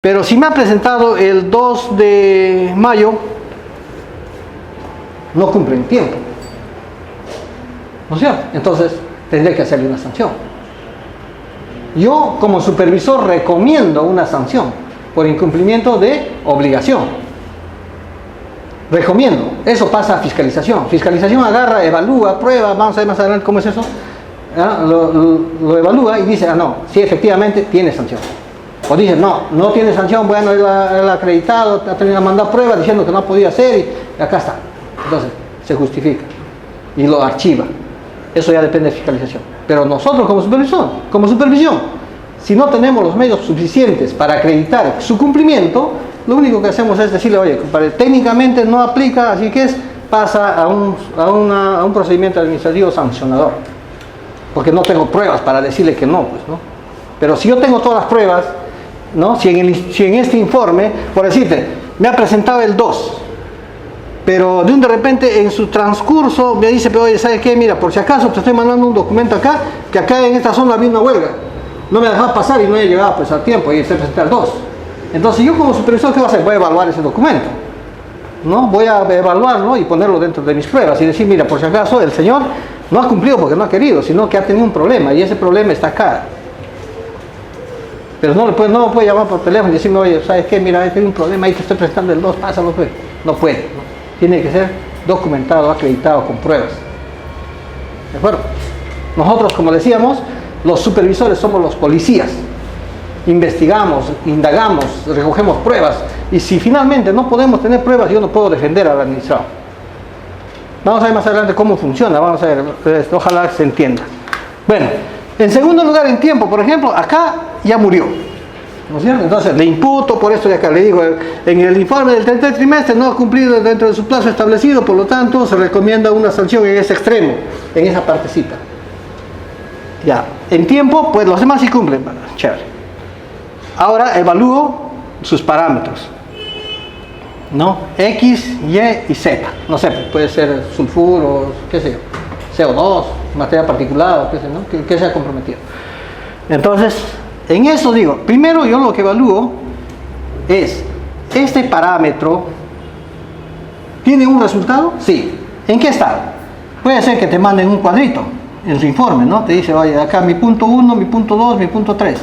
Pero si me ha presentado el 2 de mayo, no cumple en tiempo, ¿no es cierto? Entonces tendré que hacerle una sanción. Yo como supervisor recomiendo una sanción por incumplimiento de obligación. Recomiendo. Eso pasa a fiscalización. Fiscalización agarra, evalúa, prueba, vamos a ver más adelante cómo es eso. Lo evalúa y dice, no, sí, efectivamente tiene sanción. O dice, no tiene sanción, bueno, él ha acreditado, ha tenido que mandar pruebas diciendo que no podía hacer y acá está. Entonces, se justifica y lo archiva. Eso ya depende de fiscalización. Pero nosotros como supervisión, si no tenemos los medios suficientes para acreditar su cumplimiento, lo único que hacemos es decirle, oye, compadre, técnicamente no aplica, así que pasa a un procedimiento administrativo sancionador. Porque no tengo pruebas para decirle que no, pues, ¿no? Pero si yo tengo todas las pruebas, ¿no? Si en este informe, por decirte, me ha presentado el 2, pero de repente en su transcurso me dice, pero oye, ¿sabes qué? Mira, por si acaso te estoy mandando un documento acá, que acá en esta zona había una huelga, no me dejaba pasar y no he llegado pues a tiempo y se presenta el 2. Entonces yo como supervisor, ¿qué voy a hacer? Voy a evaluar ese documento, ¿no? Voy a evaluarlo y ponerlo dentro de mis pruebas y decir, mira, por si acaso el señor no ha cumplido porque no ha querido, sino que ha tenido un problema y ese problema está acá. Pero no me puede llamar por teléfono y decirme, oye, ¿sabes qué? Mira, he tenido un problema, ahí te estoy presentando el 2, pásalo, pues. No puede, ¿no? Tiene que ser documentado, acreditado, con pruebas. ¿De acuerdo? Nosotros, como decíamos, los supervisores somos los policías. Investigamos, indagamos, recogemos pruebas. Y si finalmente no podemos tener pruebas, yo no puedo defender al administrado. Vamos a ver más adelante cómo funciona, vamos a ver, ojalá se entienda. Bueno, en segundo lugar, en tiempo, por ejemplo, acá ya murió, ¿no es cierto? Entonces le imputo por esto de acá, le digo, en el informe del tercer trimestre no ha cumplido dentro de su plazo establecido, por lo tanto se recomienda una sanción en ese extremo, en esa partecita. Ya, en tiempo, pues los demás sí cumplen, chévere. Ahora evalúo sus parámetros, ¿no? X, Y y Z, no sé, puede ser sulfuro, qué sé yo, CO2, materia particulada, qué sé, ¿no? que se ha comprometido. Entonces, en eso digo, primero yo lo que evalúo es, ¿este parámetro tiene un resultado? Sí. ¿En qué estado? Puede ser que te manden un cuadrito en su informe, ¿no? Te dice, oye, acá mi punto 1, mi punto 2, mi punto 3.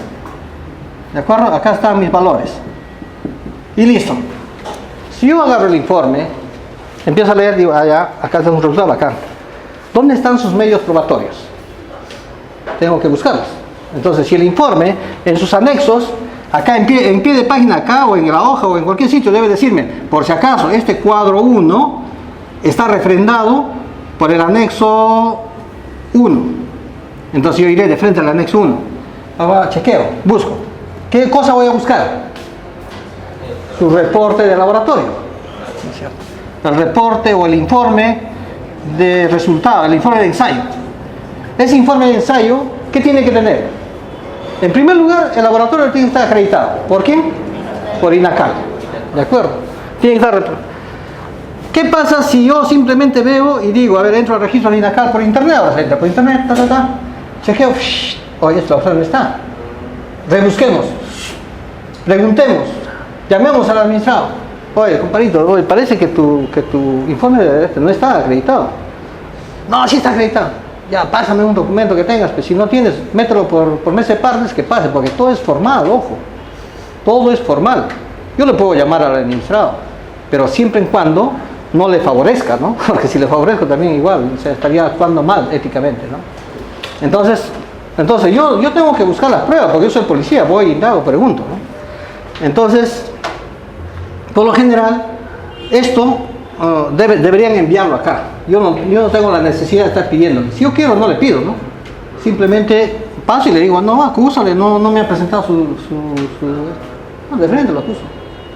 ¿De acuerdo? Acá están mis valores. Y listo. Si yo agarro el informe, empiezo a leer, digo, acá está un resultado bacán. ¿Dónde están sus medios probatorios? Tengo que buscarlos. Entonces, si el informe, en sus anexos, acá en pie de página, acá o en la hoja o en cualquier sitio, debe decirme, por si acaso, este cuadro 1 está refrendado por el anexo 1. Entonces yo iré de frente al anexo 1. Ahora chequeo, busco. ¿Qué cosa voy a buscar? Su reporte de laboratorio, ¿no es cierto? El reporte o el informe de resultado, el informe de ensayo. Ese informe de ensayo, ¿qué tiene que tener? En primer lugar, el laboratorio tiene que estar acreditado. ¿Por quién? Por INACAL. ¿De acuerdo? Tiene que estar. ¿Qué pasa si yo simplemente veo y digo, a ver, entro al registro de INACAL por internet? Ahora se entra por internet, chequeo, oye, esto no está. Rebusquemos, preguntemos, llamemos al administrado. Oye, compadrito, oye, parece que tu informe no está acreditado. No, sí está acreditado. Ya, pásame un documento que tengas, pues si no tienes, mételo por mes de partes, que pase, porque todo es formal, ojo. Todo es formal. Yo le puedo llamar al administrado, pero siempre en cuando no le favorezca, ¿no? Porque si le favorezco también igual, o sea, estaría actuando mal éticamente, ¿no? Entonces yo tengo que buscar las pruebas, porque yo soy policía, voy, indago, pregunto, ¿no? Entonces, por lo general, esto deberían enviarlo acá. Yo no tengo la necesidad de estar pidiéndole. Si yo quiero, no le pido, ¿no? Simplemente paso y le digo, no, acúsale, no me ha presentado no, de frente lo acuso.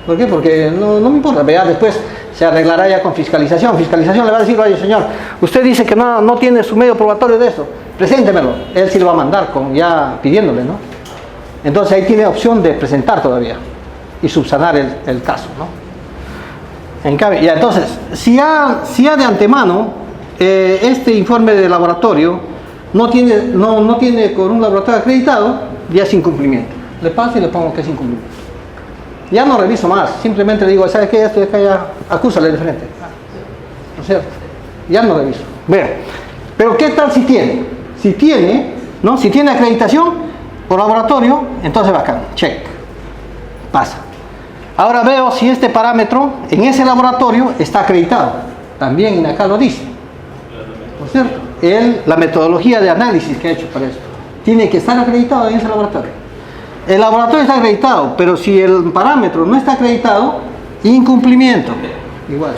¿Por qué? Porque no me importa. Ya después se arreglará ya con fiscalización. Fiscalización le va a decir, oye, señor, usted dice que no tiene su medio probatorio de esto. Preséntemelo. Él sí lo va a mandar ya pidiéndole, ¿no? Entonces ahí tiene opción de presentar todavía y subsanar el caso, ¿no? En cambio, ya entonces, si ya de antemano este informe de laboratorio no tiene con un laboratorio acreditado, ya es incumplimiento. Le paso y le pongo que es incumplimiento. ya no reviso más, simplemente le digo, ¿sabes qué? Esto de acá ya, acúsale de frente. ¿No es cierto? Ya no reviso. Vean, pero ¿qué tal si tiene? Si tiene, ¿no? Si tiene acreditación por laboratorio, entonces bacán, check, pasa. Ahora veo si este parámetro en ese laboratorio está acreditado. También acá lo dice. ¿No es cierto? La metodología de análisis que ha hecho para esto tiene que estar acreditado en ese laboratorio. El laboratorio está acreditado, pero si el parámetro no está acreditado, incumplimiento. Igual,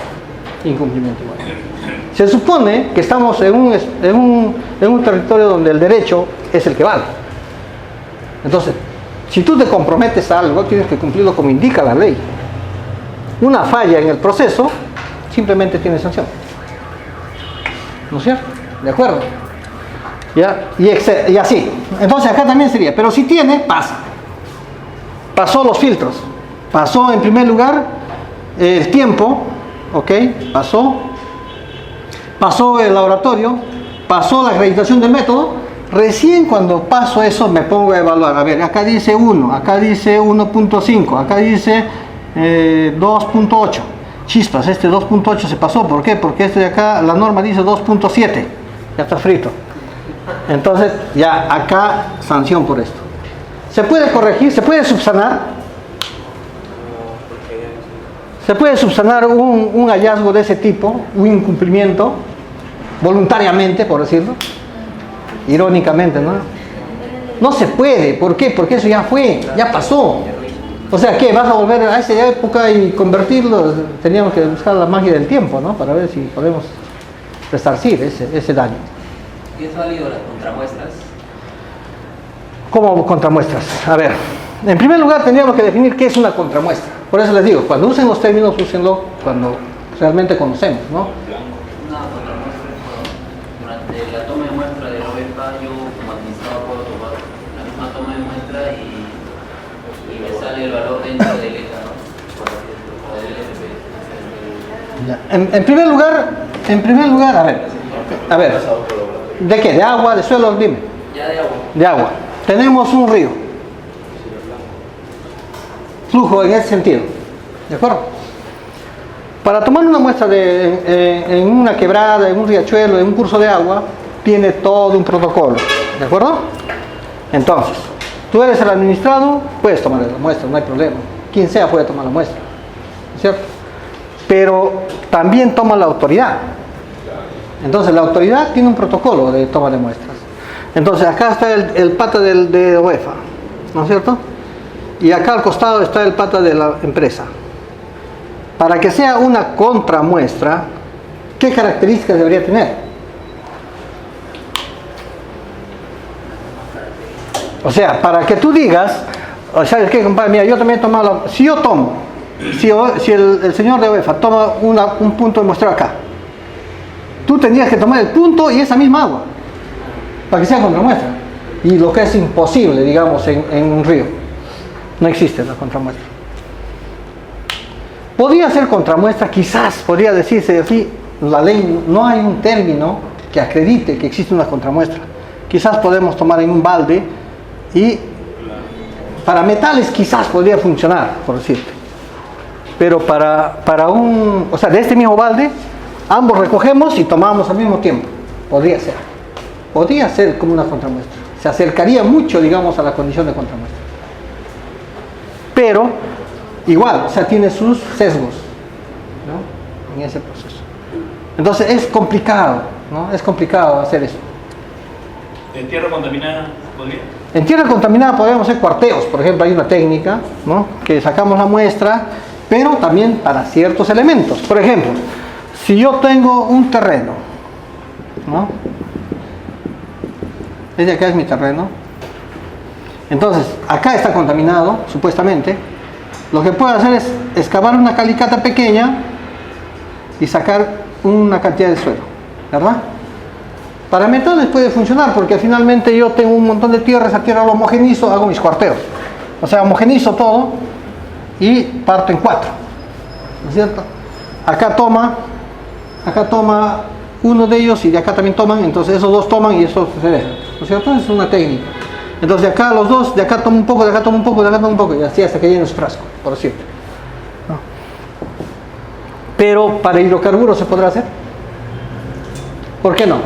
incumplimiento igual. Se supone que estamos en un territorio donde el derecho es el que vale. Entonces, si tú te comprometes a algo, tienes que cumplirlo como indica la ley. Una falla en el proceso simplemente tiene sanción. ¿No es cierto? ¿De acuerdo? ¿Ya? Y así. Entonces acá también sería, pero si tiene, pasa. Pasó los filtros. Pasó en primer lugar el tiempo, ¿ok? Pasó el laboratorio, pasó la acreditación del método. Recién cuando paso eso me pongo a evaluar. A ver, acá dice 1, acá dice 1.5, acá dice 2.8. Chispas, este 2.8 se pasó. ¿Por qué? Porque este de acá, la norma dice 2.7. Ya está frito. Entonces, ya acá sanción por esto. ¿Se puede corregir? ¿Se puede subsanar? ¿Se puede subsanar un hallazgo de ese tipo? Un incumplimiento, voluntariamente, por decirlo. Irónicamente, ¿no? No se puede. ¿Por qué? Porque eso ya fue, ya pasó. O sea, ¿qué? ¿Vas a volver a esa época y convertirlo? Teníamos que buscar la magia del tiempo, ¿no? Para ver si podemos resarcir ese daño. ¿Y es válido las contramuestras? ¿Cómo contramuestras? A ver, en primer lugar tendríamos que definir qué es una contramuestra. Por eso les digo, cuando usen los términos, úsenlo cuando realmente conocemos, ¿no? Una contramuestra durante la toma de muestra de la OEPA, yo como administrador puedo tomar la misma toma de muestra y me sale el valor dentro del ETA, ¿no? O del LFP. Ya. En primer lugar, a ver, ¿de qué? ¿De agua, de suelo? Dime. Ya de agua. De agua. Tenemos un río. Flujo en ese sentido. ¿De acuerdo? Para tomar una muestra en una quebrada, en un riachuelo, en un curso de agua, tiene todo un protocolo. ¿De acuerdo? Entonces, tú eres el administrado, puedes tomar la muestra, no hay problema. Quien sea puede tomar la muestra. ¿Cierto? Pero también toma la autoridad. Entonces, la autoridad tiene un protocolo de toma de muestras. Entonces, acá está el pata de OEFA, ¿no es cierto? Y acá al costado está el pata de la empresa. Para que sea una contramuestra, ¿qué características debería tener? O sea, para que tú digas, ¿sabes qué, compadre? Mira, yo también he tomado si yo tomo, si el señor de OEFA toma un punto de muestreo acá, tú tendrías que tomar el punto y esa misma agua, para que sea contramuestra. Y lo que es imposible, digamos, en un río. No existe la contramuestra. Podría ser contramuestra, quizás, podría decirse así, la ley, no hay un término que acredite que existe una contramuestra. Quizás podemos tomar en un balde y para metales quizás podría funcionar, por decirte. Pero o sea, de este mismo balde, ambos recogemos y tomamos al mismo tiempo. Podría ser como una contramuestra. Se acercaría mucho, digamos, a la condición de contramuestra. Pero, igual, o sea, tiene sus sesgos, ¿no? En ese proceso. Entonces, es complicado, ¿no? Es complicado hacer eso. ¿En tierra contaminada podría? En tierra contaminada podríamos hacer cuarteos. Por ejemplo, hay una técnica, ¿no? Que sacamos la muestra, pero también para ciertos elementos. Por ejemplo, si yo tengo un terreno, ¿no? Este acá es mi terreno. Entonces, acá está contaminado, supuestamente. Lo que puedo hacer es excavar una calicata pequeña y sacar una cantidad de suelo, ¿verdad? Para metales puede funcionar porque finalmente yo tengo un montón de tierra, esa tierra lo homogenizo, hago mis cuarteos. O sea, homogenizo todo y parto en 4, ¿no es cierto? Acá toma uno de ellos y de acá también toman, entonces esos dos toman y eso se deja, ¿no es cierto? Es una técnica. Entonces de acá los dos, de acá toma un poco, de acá toma un poco, de acá toma un poco, y así hasta que llene su frasco, por siempre. ¿No? Pero para hidrocarburos se podrá hacer. ¿Por qué no?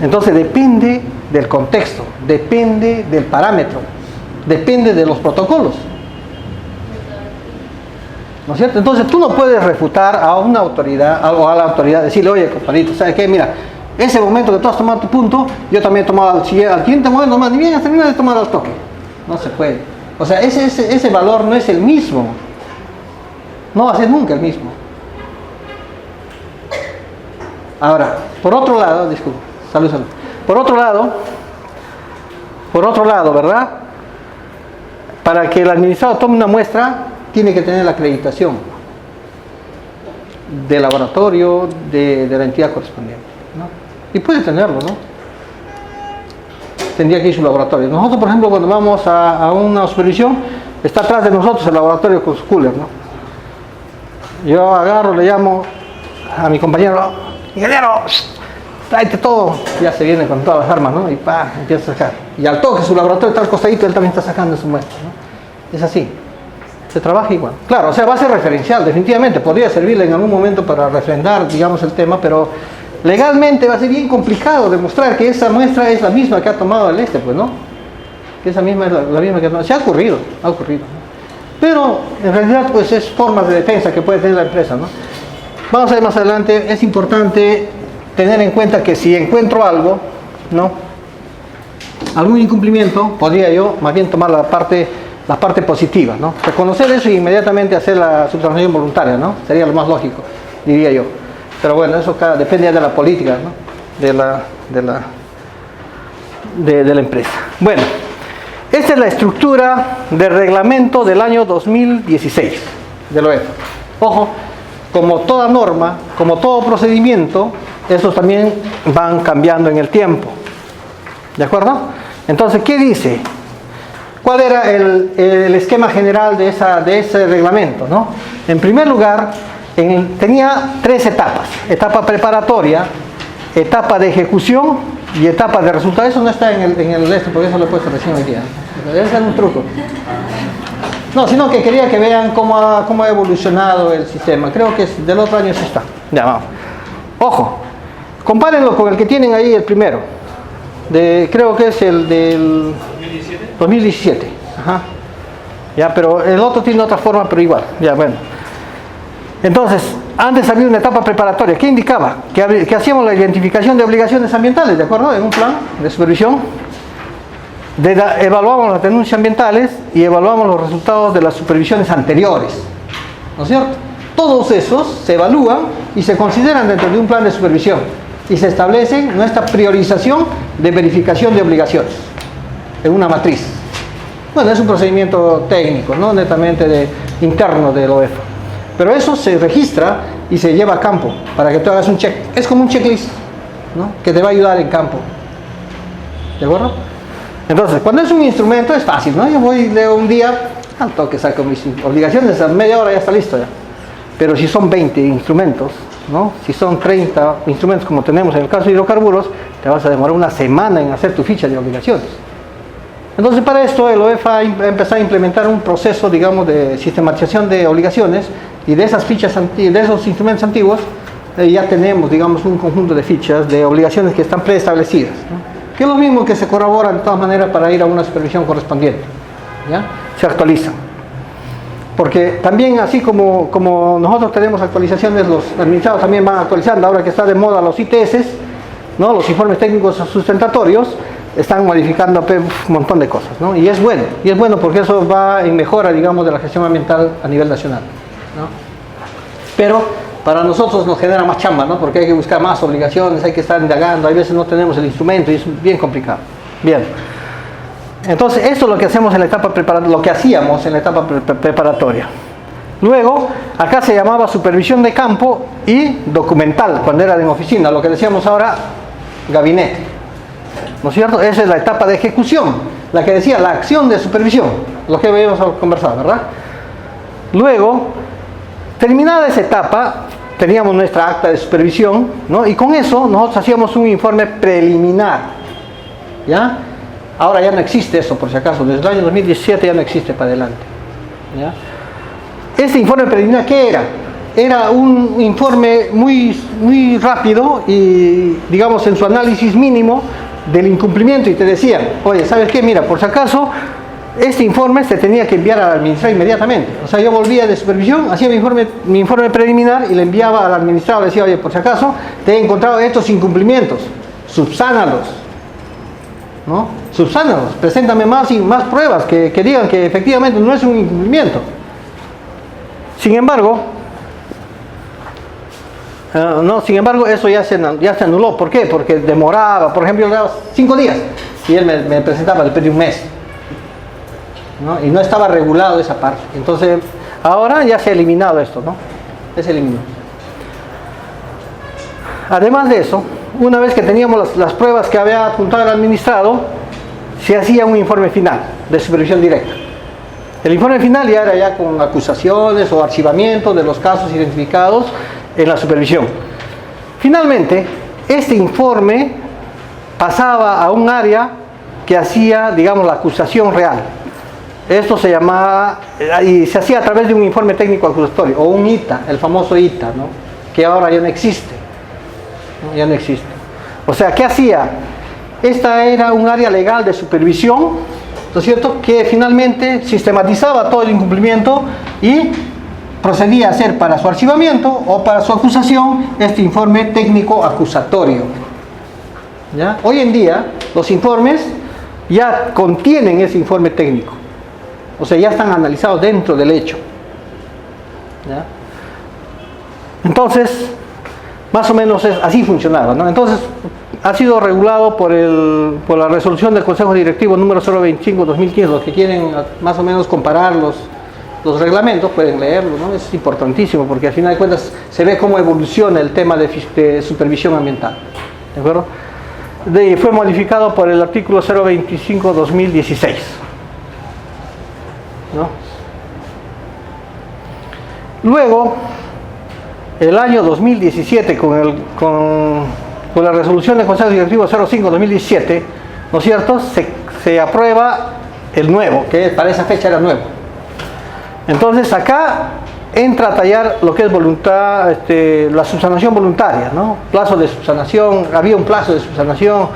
Entonces depende del contexto, depende del parámetro, depende de los protocolos. ¿No es cierto? Entonces tú no puedes refutar a una autoridad o a la autoridad, decirle, oye, compadrito, ¿sabes qué? Mira, ese momento que tú has tomado tu punto, yo también he tomado al siguiente momento nomás, ni bien has terminado de tomar al toque. No se puede. O sea, ese valor no es el mismo. No va a ser nunca el mismo. Ahora, por otro lado, disculpe, salud. Por otro lado, ¿verdad? Para que el administrador tome una muestra, tiene que tener la acreditación del laboratorio, de la entidad correspondiente, ¿no? Y puede tenerlo, ¿no? Tendría que ir a su laboratorio. Nosotros, por ejemplo, cuando vamos a una supervisión, está atrás de nosotros el laboratorio con su cooler, ¿no? Yo agarro, le llamo a mi compañero, ingeniero, tráete todo. Ya se viene con todas las armas, ¿no? Y empieza a sacar. Y al toque su laboratorio está al costadito, él también está sacando su muestra, ¿no? Es así. Se trabaja igual. Claro, o sea, va a ser referencial, definitivamente. Podría servirle en algún momento para refrendar, digamos, el tema, pero legalmente va a ser bien complicado demostrar que esa muestra es la misma que ha tomado el pues, ¿no? Que esa misma es la misma que ha tomado. Se ha ocurrido, ¿no? Pero, en realidad, pues es formas de defensa que puede tener la empresa, ¿no? Vamos a ver más adelante, es importante tener en cuenta que si encuentro algo, ¿no? Algún incumplimiento, podría yo más bien tomar la parte positiva, ¿no? Reconocer eso y inmediatamente hacer la subsanación voluntaria, ¿no? Sería lo más lógico, diría yo. Pero bueno, eso depende de la política, ¿no? de la empresa. Bueno, esta es la estructura del reglamento del año 2016 del OEF. Ojo, como toda norma, como todo procedimiento, estos también van cambiando en el tiempo. ¿De acuerdo? Entonces, ¿qué dice? ¿Cuál era el esquema general de ese reglamento, ¿no? En primer lugar, tenía 3 etapas. Etapa preparatoria, etapa de ejecución y etapa de resultado. Eso no está en el porque eso lo he puesto recién hoy día. Debe ser un truco. No, sino que quería que vean cómo ha evolucionado el sistema. Creo que del otro año sí está. Ya, vamos. Ojo, compárenlo con el que tienen ahí, el primero. Creo que es el del 2017. Ajá. Ya, pero el otro tiene otra forma, pero igual. Ya, bueno. Entonces, antes había una etapa preparatoria. ¿Qué indicaba? Que hacíamos la identificación de obligaciones ambientales, ¿de acuerdo? En un plan de supervisión. Evaluamos las denuncias ambientales y evaluamos los resultados de las supervisiones anteriores. ¿No es cierto? Todos esos se evalúan y se consideran dentro de un plan de supervisión. Y se establece nuestra priorización de verificación de obligaciones en una matriz. Bueno, es un procedimiento técnico, no netamente interno del OEF. Pero eso se registra y se lleva a campo para que tú hagas un check. Es como un checklist, ¿no? Que te va a ayudar en campo. ¿De acuerdo? Entonces, cuando es un instrumento es fácil, ¿no? Yo voy, leo un día, al toque saco mis obligaciones, a media hora ya está listo ya. Pero si son 20 instrumentos, ¿no? Si son 30 instrumentos como tenemos en el caso de hidrocarburos, te vas a demorar una semana en hacer tu ficha de obligaciones. Entonces, para esto el OEF ha empezado a implementar un proceso, digamos, de sistematización de obligaciones, y de esas fichas, de esos instrumentos antiguos, ya tenemos, digamos, un conjunto de fichas de obligaciones que están preestablecidas, ¿no? Que es lo mismo que se corroboran de todas maneras para ir a una supervisión correspondiente, ¿ya? Se actualizan. Porque también, así como nosotros tenemos actualizaciones, los administrados también van actualizando. Ahora que está de moda los ITS, ¿no? Los informes técnicos sustentatorios, están modificando un montón de cosas, ¿no? Y es bueno porque eso va en mejora, digamos, de la gestión ambiental a nivel nacional, ¿no? Pero para nosotros nos genera más chamba, ¿no? Porque hay que buscar más obligaciones, hay que estar indagando, hay veces no tenemos el instrumento y es bien complicado. Bien. Entonces, esto es lo que hacemos en la etapa preparatoria, lo que hacíamos en la etapa preparatoria. Luego, acá se llamaba supervisión de campo y documental, cuando era en oficina, lo que decíamos ahora, gabinete. ¿No es cierto? Esa es la etapa de ejecución, la que decía la acción de supervisión, lo que habíamos conversado, ¿verdad? Luego, terminada esa etapa, teníamos nuestra acta de supervisión, ¿no? Y con eso nosotros hacíamos un informe preliminar, ¿ya? Ahora ya no existe eso, por si acaso, desde el año 2017 ya no existe para adelante, ¿ya? Este informe preliminar, ¿qué era? Era un informe muy rápido y, digamos, en su análisis mínimo del incumplimiento, y te decían, oye, ¿sabes qué? Mira, por si acaso, este informe se tenía que enviar al administrado inmediatamente. O sea, yo volvía de supervisión, hacía mi informe preliminar y le enviaba al administrado, le decía, oye, por si acaso, te he encontrado estos incumplimientos, subsánalos, ¿no? Subsánalos, preséntame más pruebas que digan que efectivamente no es un incumplimiento. Sin embargo, eso ya se anuló. ¿Por qué? Porque demoraba, por ejemplo, yo le daba 5 días y él me presentaba después de un mes, ¿no? Y no estaba regulado esa parte. Entonces, ahora ya se ha eliminado esto, ¿no? Se eliminó. Además de eso, una vez que teníamos las pruebas que había apuntado el administrado, se hacía un informe final de supervisión directa. El informe final ya era ya con acusaciones o archivamiento de los casos identificados en la supervisión. Finalmente, este informe pasaba a un área que hacía, digamos, la acusación real. Esto se llamaba, y se hacía a través de un informe técnico acusatorio, o un ITA, el famoso ITA, ¿no? Que ahora ya no existe, ¿no? Ya no existe. O sea, ¿qué hacía? Esta era un área legal de supervisión, ¿no es cierto?, que finalmente sistematizaba todo el incumplimiento y procedía a hacer para su archivamiento o para su acusación este informe técnico acusatorio, ¿ya? Hoy en día los informes ya contienen ese informe técnico, o sea, ya están analizados dentro del hecho, ¿ya? Entonces, más o menos así funcionaba, ¿no? Entonces, ha sido regulado por la resolución del Consejo Directivo número 025-2015. Los que quieren más o menos comparar los reglamentos pueden leerlo, ¿no? Es importantísimo porque al final de cuentas se ve cómo evoluciona el tema de supervisión ambiental, ¿de acuerdo? Fue modificado por el artículo 025-2016, ¿no? Luego, el año 2017, con la resolución del Consejo Directivo 05-2017, ¿no es cierto?, se aprueba el nuevo, que para esa fecha era nuevo. Entonces acá entra a tallar lo que es voluntad, la subsanación voluntaria, ¿no? Plazo de subsanación, había un plazo de subsanación,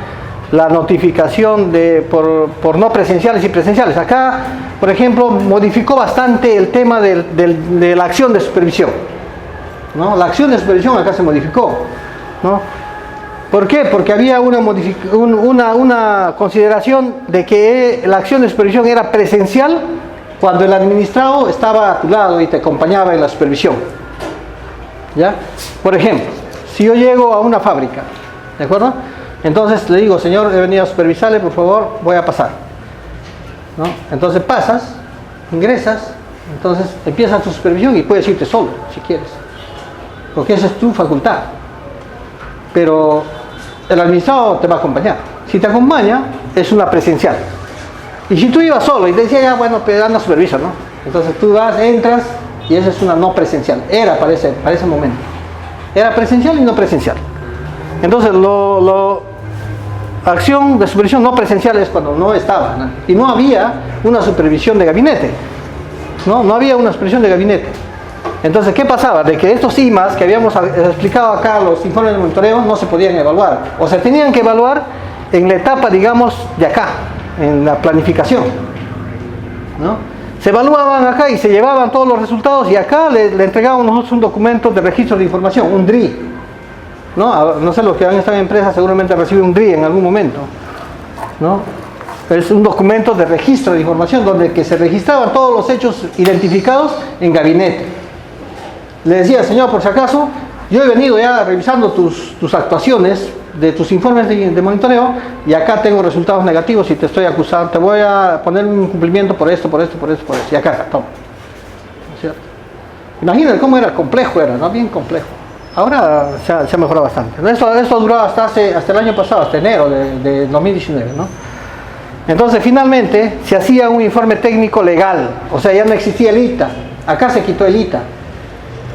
la notificación por no presenciales y presenciales. Acá, por ejemplo, modificó bastante el tema de la acción de supervisión, ¿no? La acción de supervisión acá se modificó, ¿no? ¿Por qué? Porque había una consideración de que la acción de supervisión era presencial cuando el administrado estaba a tu lado y te acompañaba en la supervisión, ¿ya? Por ejemplo, si yo llego a una fábrica, ¿de acuerdo? Entonces le digo, señor, he venido a supervisarle, por favor, voy a pasar, ¿no? Entonces pasas, ingresas, entonces empiezas tu supervisión y puedes irte solo, si quieres, porque esa es tu facultad. Pero el administrado te va a acompañar. Si te acompaña, es una presencial. Y si tú ibas solo y te decía, ya bueno, pues anda supervisa, ¿no? Entonces tú vas, entras y esa es una no presencial. Era para ese momento. Era presencial y no presencial. Entonces, acción de supervisión no presencial es cuando no estaba, ¿no? Y no había una supervisión de gabinete. No había una supervisión de gabinete. Entonces, ¿qué pasaba? De que estos IMAs que habíamos explicado acá, los informes de monitoreo, no se podían evaluar. O se tenían que evaluar en la etapa, digamos, de acá, en la planificación, ¿no? Se evaluaban acá y se llevaban todos los resultados y acá le entregábamos nosotros un documento de registro de información, un DRI, ¿no? No sé, los que han estado en empresas seguramente reciben un DRI en algún momento, ¿no? Es un documento de registro de información donde que se registraban todos los hechos identificados en gabinete. Le decía, señor, por si acaso, yo he venido ya revisando tus actuaciones de tus informes de monitoreo y acá tengo resultados negativos y te estoy acusando, te voy a poner un incumplimiento por esto, y acá, toma. ¿No es cierto? Imagínense cómo era complejo, ¿no? Bien complejo. Ahora se ha mejorado bastante. Esto duró hasta el año pasado, hasta enero de 2019, ¿no? Entonces, finalmente, se hacía un informe técnico legal, o sea, ya no existía el ITA. Acá se quitó el ITA.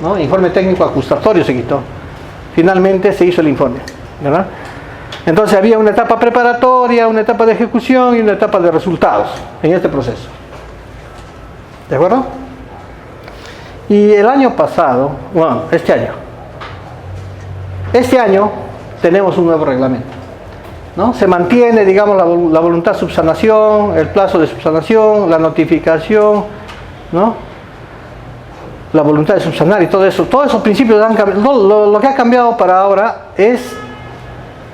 ¿no? Informe técnico acusatorio se quitó. Finalmente se hizo el informe, ¿verdad? Entonces había una etapa preparatoria, una etapa de ejecución y una etapa de resultados en este proceso. ¿De acuerdo? Y el año pasado, bueno, este año tenemos un nuevo reglamento, ¿no? Se mantiene, digamos, la voluntad de subsanación, el plazo de subsanación, la notificación, ¿no? La voluntad de subsanar y todo eso. Todos esos principios han cambiado. Lo que ha cambiado para ahora es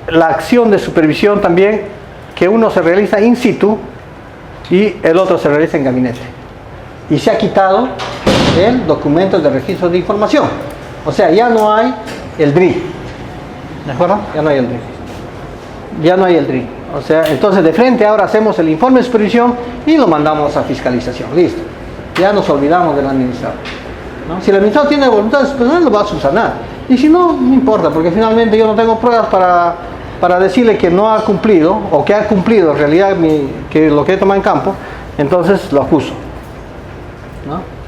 la acción de supervisión también, que uno se realiza in situ y el otro se realiza en gabinete. Y se ha quitado el documento de registro de información. O sea, ya no hay el DRI. ¿De acuerdo? Ya no hay el DRI. Ya no hay el DRI. O sea, entonces de frente ahora hacemos el informe de supervisión y lo mandamos a fiscalización. Listo. Ya nos olvidamos del administrador, ¿no? Si el administrador tiene voluntad de subsanar, lo va a subsanar. Y si no, no importa, porque finalmente yo no tengo pruebas para decirle que no ha cumplido, o que ha cumplido en realidad que lo que he tomado en campo, entonces lo acuso, ¿no?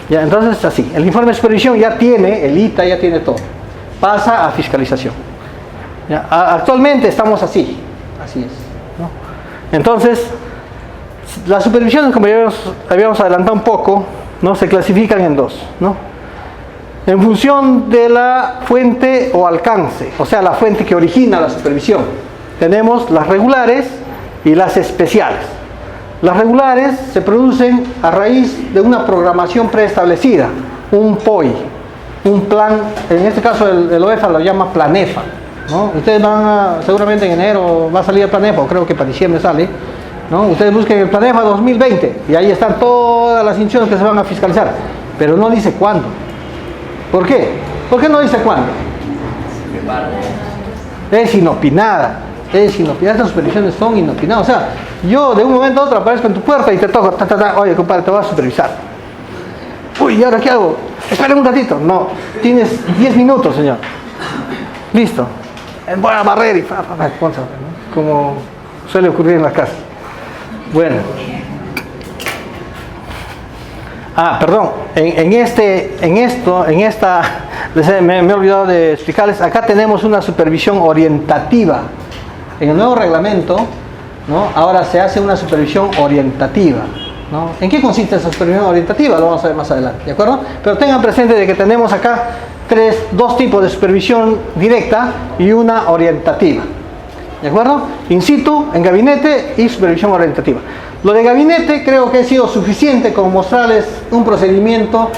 Ya, entonces así, el informe de supervisión ya tiene, el ITA ya tiene todo, pasa a fiscalización. Ya, actualmente estamos así es, ¿no? Entonces, las supervisiones, como ya habíamos adelantado un poco, ¿no? Se clasifican en dos, ¿no? En función de la fuente o alcance, o sea, la fuente que origina la supervisión. Tenemos las regulares y las especiales. Las regulares se producen a raíz de una programación preestablecida, un POI, un plan, en este caso el OEFA lo llama Planefa, ¿no? Ustedes seguramente en enero va a salir el Planefa, o creo que para diciembre sale, ¿no? Ustedes busquen el Planefa 2020 y ahí están todas las instituciones que se van a fiscalizar, pero no dice cuándo. ¿Por qué? ¿Por qué no dice cuándo? Es inopinada. Estas supervisiones son inopinadas. O sea, yo de un momento a otro aparezco en tu puerta y te toco, oye compadre, te voy a supervisar. Uy, ¿y ahora qué hago? Esperen un ratito. No, tienes 10 minutos, señor. Listo. Voy a barrer y como suele ocurrir en las casas. Bueno. Perdón, me he olvidado de explicarles, acá tenemos una supervisión orientativa. En el nuevo reglamento, ¿no? Ahora se hace una supervisión orientativa, ¿no? ¿En qué consiste esa supervisión orientativa? Lo vamos a ver más adelante, ¿de acuerdo? Pero tengan presente de que tenemos acá dos tipos de supervisión directa y una orientativa, ¿de acuerdo? In situ, en gabinete y supervisión orientativa. Lo de gabinete creo que ha sido suficiente con mostrarles un procedimiento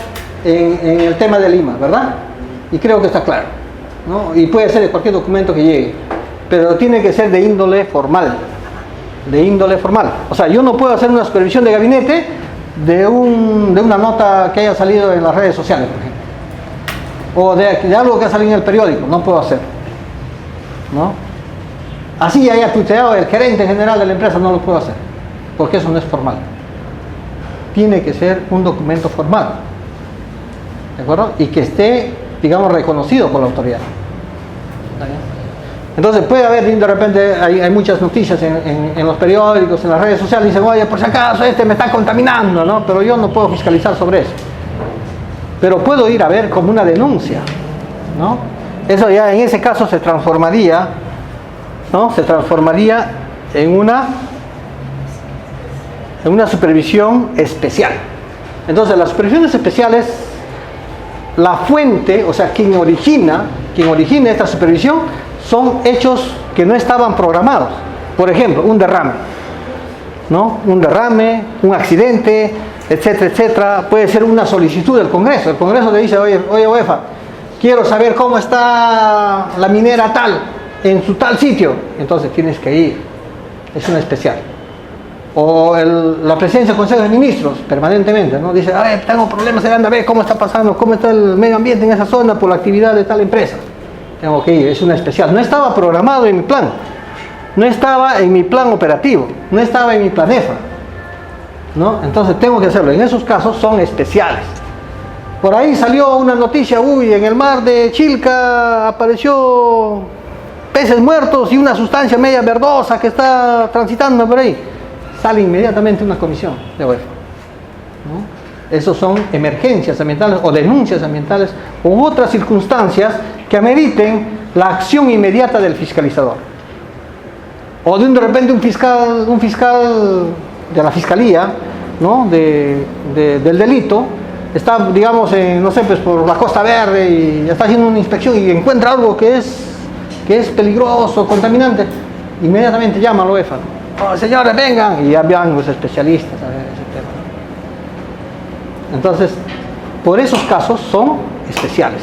en el tema de Lima, ¿verdad? Y creo que está claro, ¿no? Y puede ser de cualquier documento que llegue, pero tiene que ser de índole formal. De índole formal. O sea, yo no puedo hacer una supervisión de gabinete de una nota que haya salido en las redes sociales, por ejemplo, o de algo que ha salido en el periódico. No puedo hacer, ¿no? Así haya tuiteado el gerente general de la empresa, no lo puedo hacer, porque eso no es formal. Tiene que ser un documento formal, ¿de acuerdo? Y que esté, digamos, reconocido por la autoridad. ¿Está bien? Entonces puede haber, de repente, hay muchas noticias en los periódicos, en las redes sociales, dicen, oye, por si acaso me está contaminando, ¿no? Pero yo no puedo fiscalizar sobre eso. Pero puedo ir a ver como una denuncia, ¿no? Eso ya en ese caso se transformaría, ¿no? Se transformaría en una supervisión especial. Entonces, las supervisiones especiales, la fuente, o sea, quien origina esta supervisión, son hechos que no estaban programados. Por ejemplo, un derrame, ¿no? Un derrame, un accidente, etcétera, etcétera. Puede ser una solicitud del Congreso. El Congreso le dice, oye, OEFA, quiero saber cómo está la minera tal, en su tal sitio. Entonces tienes que ir. Es una especial. O la presidencia del Consejo de Ministros, permanentemente, ¿no? Dice, a ver, tengo problemas, anda a ver cómo está pasando, cómo está el medio ambiente en esa zona por la actividad de tal empresa. Tengo que ir, es una especial. No estaba programado en mi plan, no estaba en mi plan operativo, no estaba en mi planefa, ¿no? Entonces tengo que hacerlo. En esos casos son especiales. Por ahí salió una noticia, uy, en el mar de Chilca apareció peces muertos y una sustancia media verdosa que está transitando por ahí. Sale inmediatamente una comisión de OEFA, ¿no? Esos son emergencias ambientales o denuncias ambientales u otras circunstancias que ameriten la acción inmediata del fiscalizador. O de repente un fiscal de la fiscalía, ¿no? del delito, está, digamos, no sé, pues por la Costa Verde y está haciendo una inspección y encuentra algo que es peligroso, contaminante, inmediatamente llama a la UEFA. Oh, señores, vengan, y ya van los especialistas a ver ese tema. Entonces, por esos casos son especiales.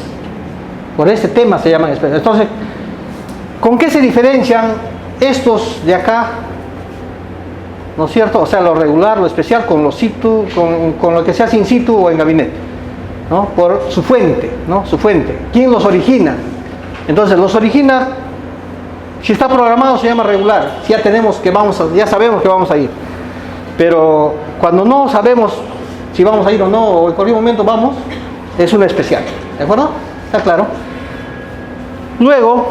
Por ese tema se llaman especiales. Entonces, ¿con qué se diferencian estos de acá? ¿No es cierto? O sea, lo regular, lo especial, con lo que se hace in situ o en gabinete, ¿no? Por su fuente, ¿no? Su fuente. ¿Quién los origina? Entonces, los origina, si está programado se llama regular, si ya sabemos que vamos a ir. Pero cuando no sabemos si vamos a ir o no, o en cualquier momento vamos, es una especial. ¿De acuerdo? ¿Está claro? Luego,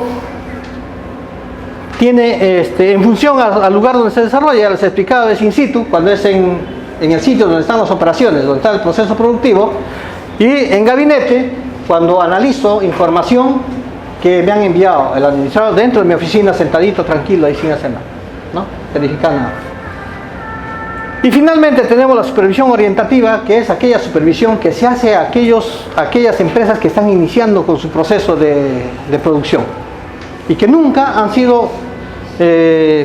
tiene, en función al lugar donde se desarrolla, ya les he explicado, es in situ, cuando es en el sitio donde están las operaciones, donde está el proceso productivo, y en gabinete, cuando analizo información que me han enviado el administrador dentro de mi oficina, sentadito, tranquilo, ahí sin hacer nada, ¿no? Verificar nada. Y finalmente tenemos la supervisión orientativa, que es aquella supervisión que se hace a aquellas empresas que están iniciando con su proceso de producción y que nunca han sido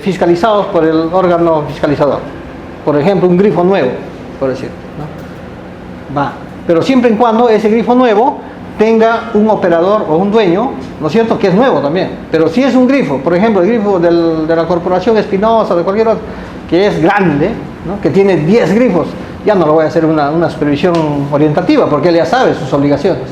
fiscalizados por el órgano fiscalizador. Por ejemplo, un grifo nuevo, por decir, ¿no? Va. Pero siempre y cuando ese grifo nuevo tenga un operador o un dueño, ¿no es cierto?, que es nuevo también. Pero si es un grifo, por ejemplo, el grifo de la Corporación Espinosa, de cualquier otro, que es grande, ¿no?, que tiene 10 grifos, ya no le voy a hacer una supervisión orientativa, porque él ya sabe sus obligaciones.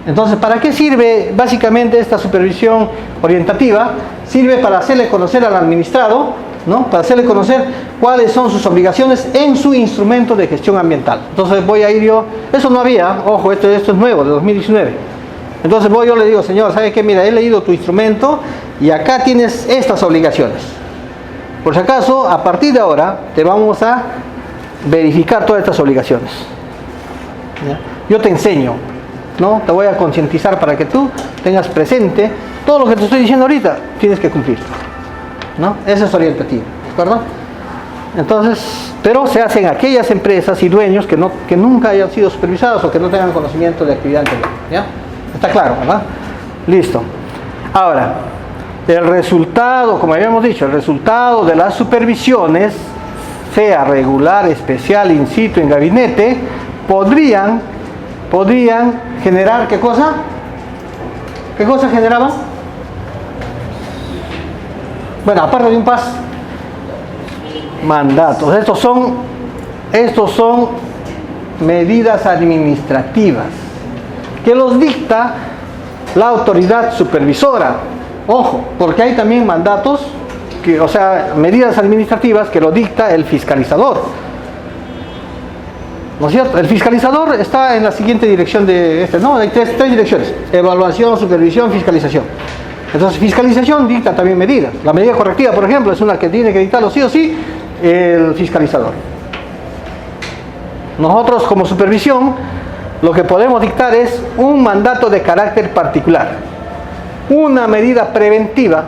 Entonces, ¿para qué sirve básicamente esta supervisión orientativa? Sirve para hacerle conocer al administrado, ¿no?, para hacerle conocer cuáles son sus obligaciones en su instrumento de gestión ambiental. Entonces voy a ir yo, eso no había, ojo, esto es nuevo, de 2019. Entonces yo le digo, señor, ¿sabe qué? Mira, he leído tu instrumento y acá tienes estas obligaciones. Por si acaso, a partir de ahora, te vamos a verificar todas estas obligaciones. ¿Ya? Yo te enseño, ¿no? Te voy a concientizar para que tú tengas presente todo lo que te estoy diciendo ahorita, tienes que cumplir, ¿no? Eso es orientativo, ¿de acuerdo? Entonces, pero se hacen aquellas empresas y dueños que nunca hayan sido supervisados o que no tengan conocimiento de actividad anterior, ¿ya? Está claro, ¿verdad? Listo. Ahora, el resultado, como habíamos dicho, el resultado de las supervisiones, sea regular, especial, in situ, en gabinete, podrían generar, ¿qué cosa? ¿Qué cosa generaban? Bueno, aparte de un PAS, mandatos. Estos son medidas administrativas que los dicta la autoridad supervisora. Ojo, porque hay también mandatos, o sea, medidas administrativas que lo dicta el fiscalizador. ¿No es cierto? El fiscalizador está en la siguiente dirección ¿no? Hay tres direcciones: evaluación, supervisión, fiscalización. Entonces, fiscalización dicta también medidas. La medida correctiva, por ejemplo, es una que tiene que dictarlo sí o sí el fiscalizador. Nosotros, como supervisión, lo que podemos dictar es un mandato de carácter particular, una medida preventiva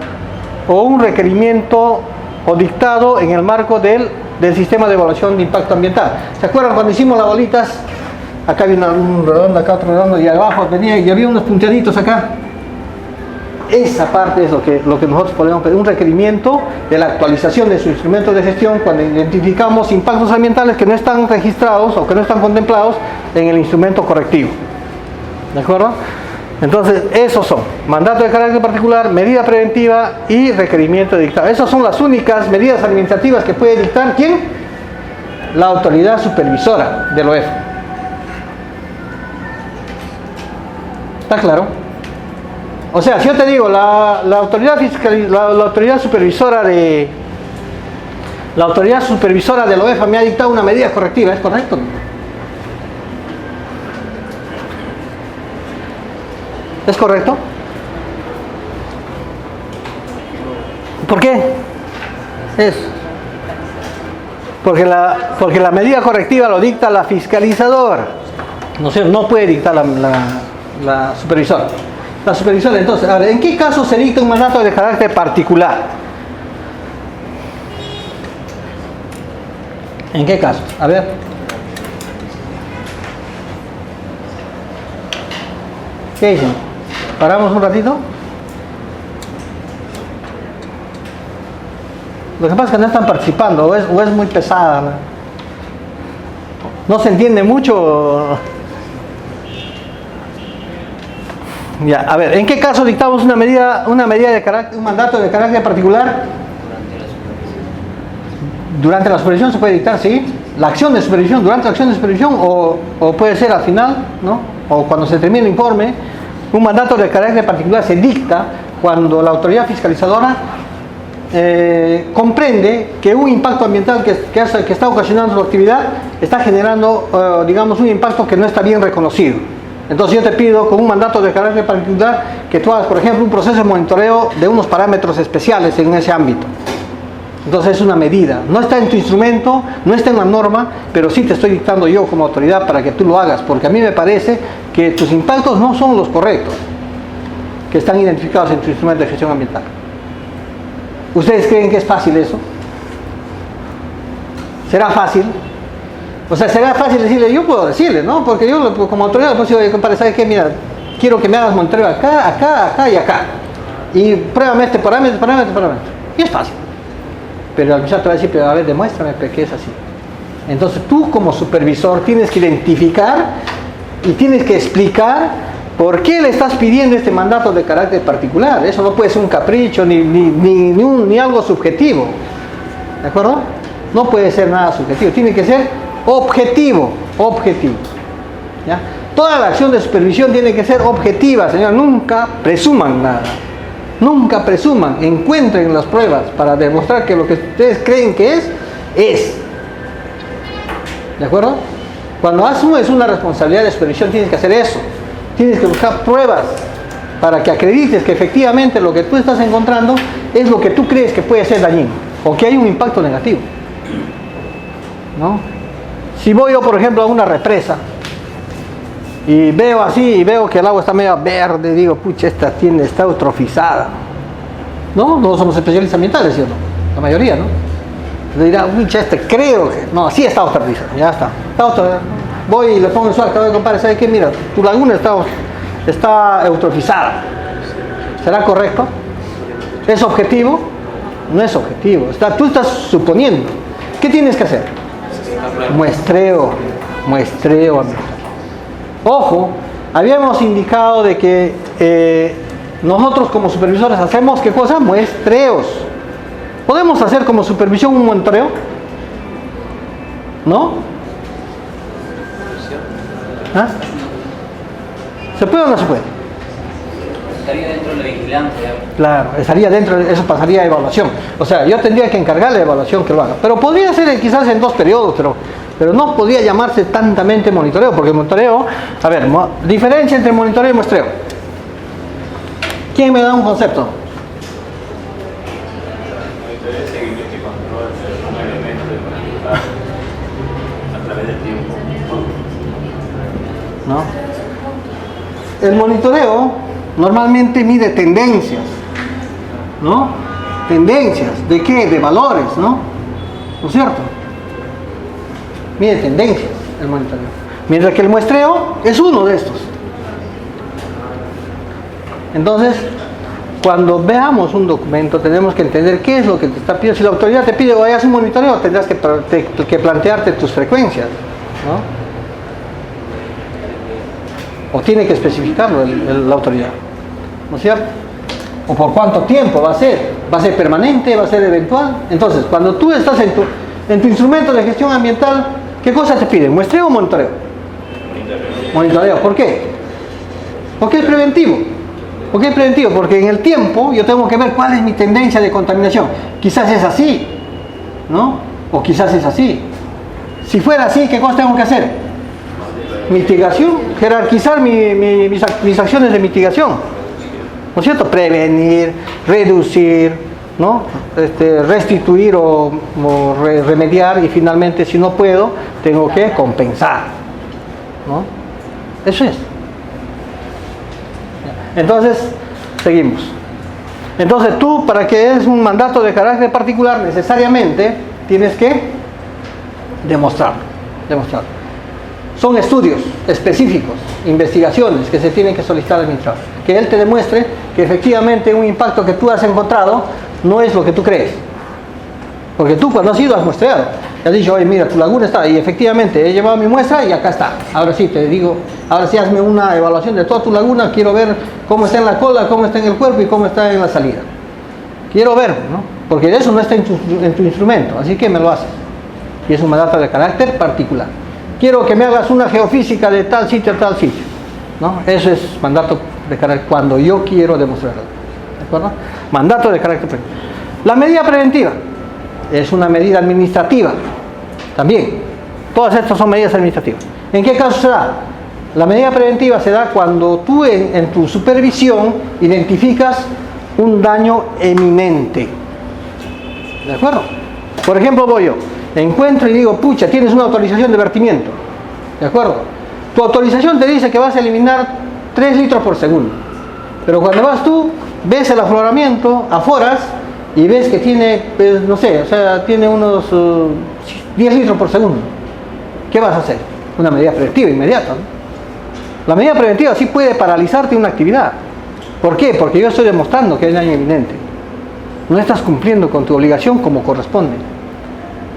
o un requerimiento o dictado en el marco del sistema de evaluación de impacto ambiental. ¿Se acuerdan cuando hicimos las bolitas? Acá había un redondo, acá otro redondo, y abajo venía y había unos punteaditos acá. Esa parte es lo que nosotros podemos pedir, un requerimiento de la actualización de su instrumento de gestión cuando identificamos impactos ambientales que no están registrados o que no están contemplados en el instrumento correctivo. ¿De acuerdo? Entonces, esos son mandato de carácter particular, medida preventiva y requerimiento de dictado. Esas son las únicas medidas administrativas que puede dictar ¿quién? La autoridad supervisora del OEF. ¿Está claro? O sea, si yo te digo, la autoridad fiscal, la autoridad supervisora del OEF me ha dictado una medida correctiva, ¿es correcto? ¿Es correcto? ¿Por qué? Porque la medida correctiva lo dicta la fiscalizadora. ¿No es cierto? No puede dictar la supervisora. La supervisora, entonces, a ver, ¿en qué caso se dicta un mandato de carácter particular? ¿En qué caso? A ver. ¿Qué dicen? ¿Paramos un ratito? Lo que pasa es que no están participando, o es muy pesada. No se entiende mucho. Ya, a ver, ¿en qué caso dictamos una medida de carácter, un mandato de carácter particular? Durante la supervisión se puede dictar, sí. La acción de supervisión, durante la acción de supervisión, o puede ser al final, ¿no? O cuando se termine el informe. Un mandato de carácter particular se dicta cuando la autoridad fiscalizadora comprende que un impacto ambiental que está ocasionando su actividad está generando, digamos, un impacto que no está bien reconocido. Entonces yo te pido, con un mandato de carácter particular, que tú hagas, por ejemplo, un proceso de monitoreo de unos parámetros especiales en ese ámbito. Entonces es una medida, no está en tu instrumento, no está en la norma, pero sí te estoy dictando yo como autoridad para que tú lo hagas, porque a mí me parece que tus impactos no son los correctos, que están identificados en tu instrumento de gestión ambiental. ¿Ustedes creen que es fácil eso? ¿Será fácil? O sea, será fácil decirle, yo puedo decirle, ¿no? Porque yo como autoridad le puedo decir, compadre, ¿sabes qué? Mira, quiero que me hagas monitoreo acá, acá, acá y acá. Y pruébame este parámetro. Y es fácil. Pero al final te va a decir, pero a ver, demuéstrame que es así. Entonces tú como supervisor tienes que identificar y tienes que explicar por qué le estás pidiendo este mandato de carácter particular. Eso no puede ser un capricho ni algo subjetivo. ¿De acuerdo? No puede ser nada subjetivo, tiene que ser objetivo. ¿Ya? Toda la acción de supervisión tiene que ser objetiva, señor. Nunca presuman nada. Nunca presuman, encuentren las pruebas para demostrar que lo que ustedes creen que es. ¿De acuerdo? Cuando asumes una responsabilidad de supervisión tienes que hacer eso. Tienes que buscar pruebas para que acredites que efectivamente lo que tú estás encontrando es lo que tú crees que puede ser dañino o que hay un impacto negativo. ¿No? Si voy yo, por ejemplo, a una represa y veo así, y veo que el agua está medio verde, digo, pucha, esta tienda está eutrofizada. ¿No? Todos somos especialistas ambientales, ¿sí o no? La mayoría, ¿no? Le dirá, pucha, creo que... No, sí está eutrofizada, ya está. Voy y le pongo el suelo, acabo de compadre, ¿sabes qué? Mira, tu laguna está eutrofizada. ¿Será correcto? ¿Es objetivo? No es objetivo. Tú estás suponiendo. ¿Qué tienes que hacer? Muestreo ambiental. Ojo, habíamos indicado de que nosotros como supervisores hacemos ¿qué cosa? Muestreos. ¿Podemos hacer como supervisión un monitoreo? ¿No? ¿Ah? ¿Se puede o no se puede? Estaría dentro de la vigilancia. Claro, estaría dentro, eso pasaría a evaluación. O sea, yo tendría que encargarle de evaluación que lo haga. Pero podría ser quizás en 2 periodos, pero no podría llamarse tantamente monitoreo, porque el monitoreo, a ver, diferencia entre monitoreo y muestreo. ¿Quién me da un concepto? Monitoreo es seguimiento y control de un elemento de control a través del tiempo. ¿No? El monitoreo normalmente mide tendencias, ¿no? Tendencias, ¿de qué? De valores, ¿no? ¿No es cierto? Mide tendencias el monitoreo. Mientras que el muestreo es uno de estos. Entonces, cuando veamos un documento tenemos que entender qué es lo que te está pidiendo. Si la autoridad te pide que vayas a un monitoreo, tendrás que plantearte tus frecuencias, ¿no? O tiene que especificarlo la autoridad, ¿no es cierto? O por cuánto tiempo va a ser. ¿Va a ser permanente? ¿Va a ser eventual? Entonces, cuando tú estás en tu instrumento de gestión ambiental, ¿qué cosas te piden? ¿Muestreo o monitoreo? Monitoreo. ¿Por qué? Porque es preventivo. ¿Por qué es preventivo? Porque en el tiempo yo tengo que ver cuál es mi tendencia de contaminación. Quizás es así, ¿no? O quizás es así. Si fuera así, ¿qué cosas tengo que hacer? Mitigación, jerarquizar mis acciones de mitigación, ¿no es cierto? Prevenir, reducir, ¿no? Restituir o remediar, y finalmente si no puedo, tengo que compensar, ¿no? Eso es. Entonces, seguimos. Entonces tú, para que es un mandato de carácter particular, necesariamente tienes que demostrarlo. Son estudios específicos, investigaciones que se tienen que solicitar al administrador. Que él te demuestre que efectivamente un impacto que tú has encontrado no es lo que tú crees. Porque tú cuando has ido has muestreado. Te has dicho, oye, mira, tu laguna está, y efectivamente he llevado mi muestra y acá está. Ahora sí, te digo, ahora sí hazme una evaluación de toda tu laguna, quiero ver cómo está en la cola, cómo está en el cuerpo y cómo está en la salida. Quiero ver, ¿no? Porque eso no está en tu instrumento, así que me lo haces. Y es un mandato de carácter particular. Quiero que me hagas una geofísica de tal sitio a tal sitio, ¿no? Eso es mandato de carácter cuando yo quiero demostrarlo, ¿de acuerdo? Mandato de carácter particular. La medida preventiva es una medida administrativa también. Todas estas son medidas administrativas. ¿En qué caso se da? La medida preventiva se da cuando tú en tu supervisión identificas un daño eminente, ¿de acuerdo? Por ejemplo, voy yo, encuentro y digo, pucha, tienes una autorización de vertimiento, ¿de acuerdo? Tu autorización te dice que vas a eliminar 3 litros por segundo, pero cuando vas tú, ves el afloramiento, aforas y ves que tiene, pues, no sé, o sea, tiene unos 10 litros por segundo. ¿Qué vas a hacer? Una medida preventiva inmediata, ¿no? La medida preventiva sí puede paralizarte una actividad. ¿Por qué? Porque yo estoy demostrando que hay daño eminente. No estás cumpliendo con tu obligación como corresponde.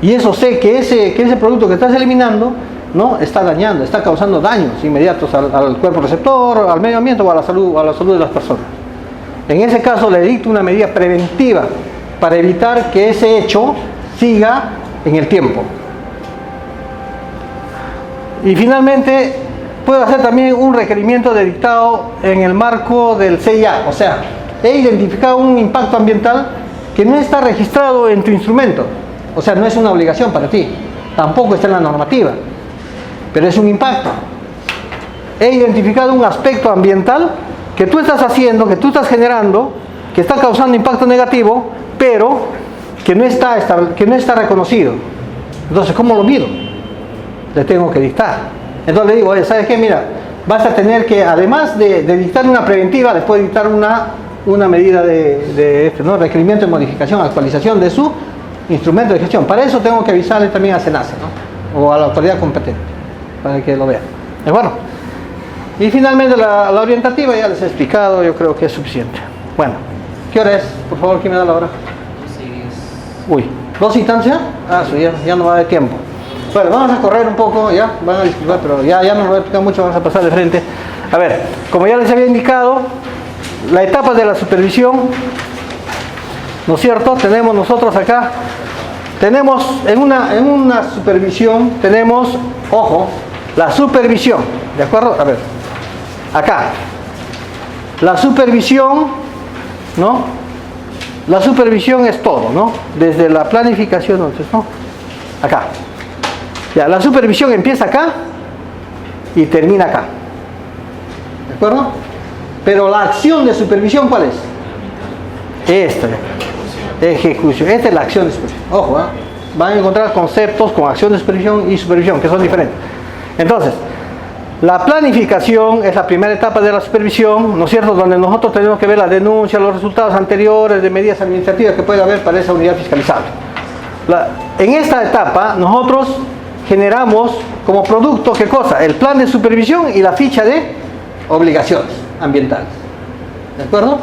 Y eso sé que ese producto que estás eliminando, ¿no?, está dañando, está causando daños inmediatos al cuerpo receptor, al medio ambiente o a la salud de las personas. En ese caso le dicto una medida preventiva para evitar que ese hecho siga en el tiempo. Y finalmente puedo hacer también un requerimiento de dictado en el marco del CIA. O sea, he identificado un impacto ambiental que no está registrado en tu instrumento. O sea, no es una obligación para ti, tampoco está en la normativa, pero es un impacto. He identificado un aspecto ambiental que tú estás haciendo, que tú estás generando, que está causando impacto negativo, pero que no está reconocido. Entonces, ¿cómo lo mido? Le tengo que dictar. Entonces le digo, oye, ¿sabes qué? Mira, vas a tener que, además de dictar una preventiva, le puedo dictar una medida ¿no?, requerimiento de modificación, actualización de su instrumento de gestión. Para eso tengo que avisarle también a SENACE, ¿no?, o a la autoridad competente, para que lo vean. Bueno, y finalmente la orientativa ya les he explicado, yo creo que es suficiente. Bueno, ¿qué hora es? Por favor, ¿quién me da la hora? Uy, ¿2 instancias? Ah, sí, ya no va de tiempo. Bueno, vamos a correr un poco, ya, van a disculpar, pero ya no voy a explicar mucho, vamos a pasar de frente. A ver, como ya les había indicado, la etapa de la supervisión, ¿no es cierto? Tenemos nosotros acá, tenemos en una supervisión, tenemos, ojo, la supervisión, ¿de acuerdo? A ver, acá, la supervisión, ¿no? La supervisión es todo, ¿no? Desde la planificación, entonces, ¿no? Acá. Ya, la supervisión empieza acá y termina acá, ¿de acuerdo? Pero la acción de supervisión, ¿cuál es? Esta, ejecución. Esta es la acción de supervisión. Ojo, ¿eh? Van a encontrar conceptos con acción de supervisión y supervisión que son diferentes. Entonces, la planificación es la primera etapa de la supervisión, ¿no es cierto?, donde nosotros tenemos que ver la denuncia, los resultados anteriores de medidas administrativas que puede haber para esa unidad fiscalizable. En esta etapa nosotros generamos como producto, ¿qué cosa? El plan de supervisión y la ficha de obligaciones ambientales, ¿de acuerdo?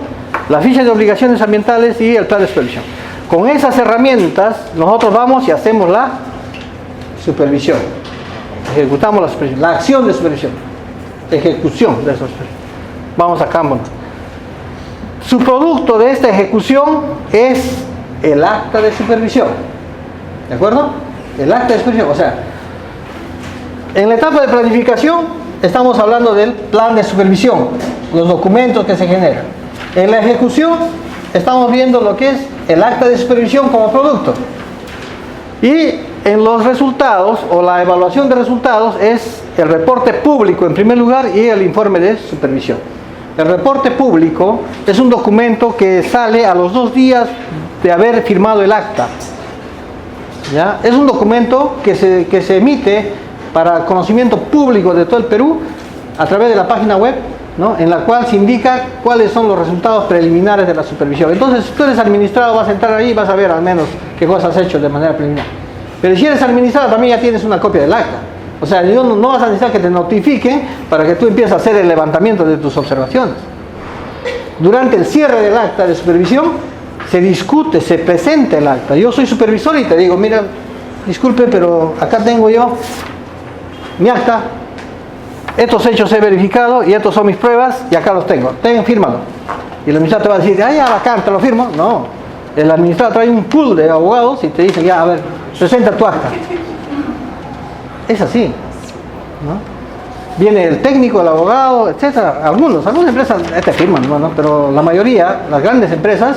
La ficha de obligaciones ambientales y el plan de supervisión. Con esas herramientas nosotros vamos y hacemos la supervisión, ejecutamos la supervisión, la acción de supervisión, ejecución de esa supervisión. Vamos acá, bueno. Su producto de esta ejecución es el acta de supervisión, ¿de acuerdo? El acta de supervisión, o sea, en la etapa de planificación estamos hablando del plan de supervisión, los documentos que se generan. En la ejecución estamos viendo lo que es el acta de supervisión como producto. Y en los resultados o la evaluación de resultados es el reporte público en primer lugar y el informe de supervisión. El reporte público es un documento que sale a los 2 días de haber firmado el acta. ¿Ya? Es un documento que se emite para conocimiento público de todo el Perú a través de la página web, ¿no? En la cual se indica cuáles son los resultados preliminares de la supervisión. Entonces, si tú eres administrado, vas a entrar ahí y vas a ver al menos qué cosas has hecho de manera preliminar. Pero si eres administrado, también ya tienes una copia del acta. O sea, no vas a necesitar que te notifiquen para que tú empieces a hacer el levantamiento de tus observaciones. Durante el cierre del acta de supervisión, se discute, se presenta el acta. Yo soy supervisor y te digo, mira, disculpe, pero acá tengo yo mi acta, estos hechos he verificado y estos son mis pruebas y acá los tengo, fírmalo. Y el administrador te va a decir, ah, ya, la carta, ¿lo firmo? No, el administrador trae un pool de abogados y te dice, ya, a ver, presenta tu acta. Es así, ¿no? Viene el técnico, el abogado, etcétera. Algunas empresas te firman, ¿no? Pero la mayoría, las grandes empresas,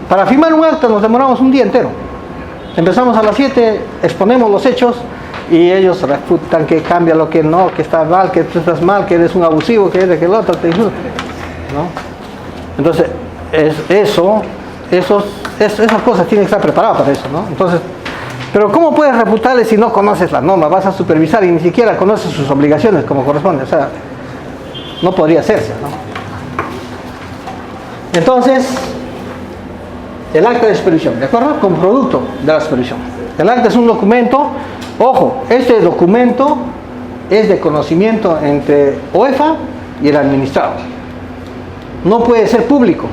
para firmar un acta nos demoramos un día entero. Empezamos a las 7, exponemos los hechos y ellos refutan que cambia lo que no, que está mal, que tú estás mal, que eres un abusivo, que eres que el otro, ¿no? Entonces, esas cosas tienen que estar preparadas para eso, ¿no? Entonces, pero ¿cómo puedes refutarle si no conoces las normas? Vas a supervisar y ni siquiera conoces sus obligaciones como corresponde. O sea, no podría hacerse, ¿no? Entonces, el acta de supervisión, ¿de acuerdo? Con producto de la supervisión. El acta es un documento, ojo, este documento es de conocimiento entre OEFA y el administrado. No puede ser público.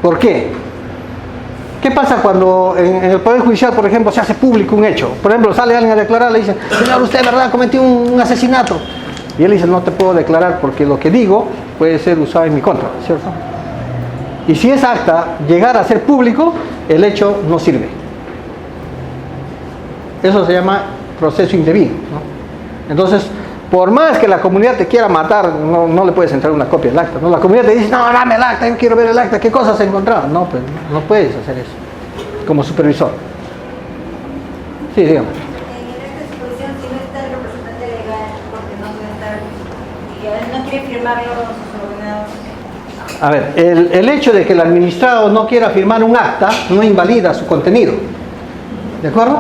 ¿Por qué? ¿Qué pasa cuando en el Poder Judicial, por ejemplo, se hace público un hecho? Por ejemplo, sale alguien a declarar, le dicen, señor, usted, ¿verdad?, cometió un asesinato. Y él dice, no te puedo declarar porque lo que digo puede ser usado en mi contra, ¿cierto? Y si esa acta llegara a ser público, el hecho no sirve. Eso se llama proceso indebido, ¿no? Entonces, por más que la comunidad te quiera matar, no le puedes entregar una copia del acta, ¿no? La comunidad te dice, no, dame el acta, yo quiero ver el acta, ¿qué cosas se encontraron? No, pues no puedes hacer eso como supervisor. Sí, dígame. En esta exposición, si no está el representante legal, porque no puede estar, y él no quiere firmarlo sus subordinados. A ver, el hecho de que el administrado no quiera firmar un acta no invalida su contenido. ¿De acuerdo?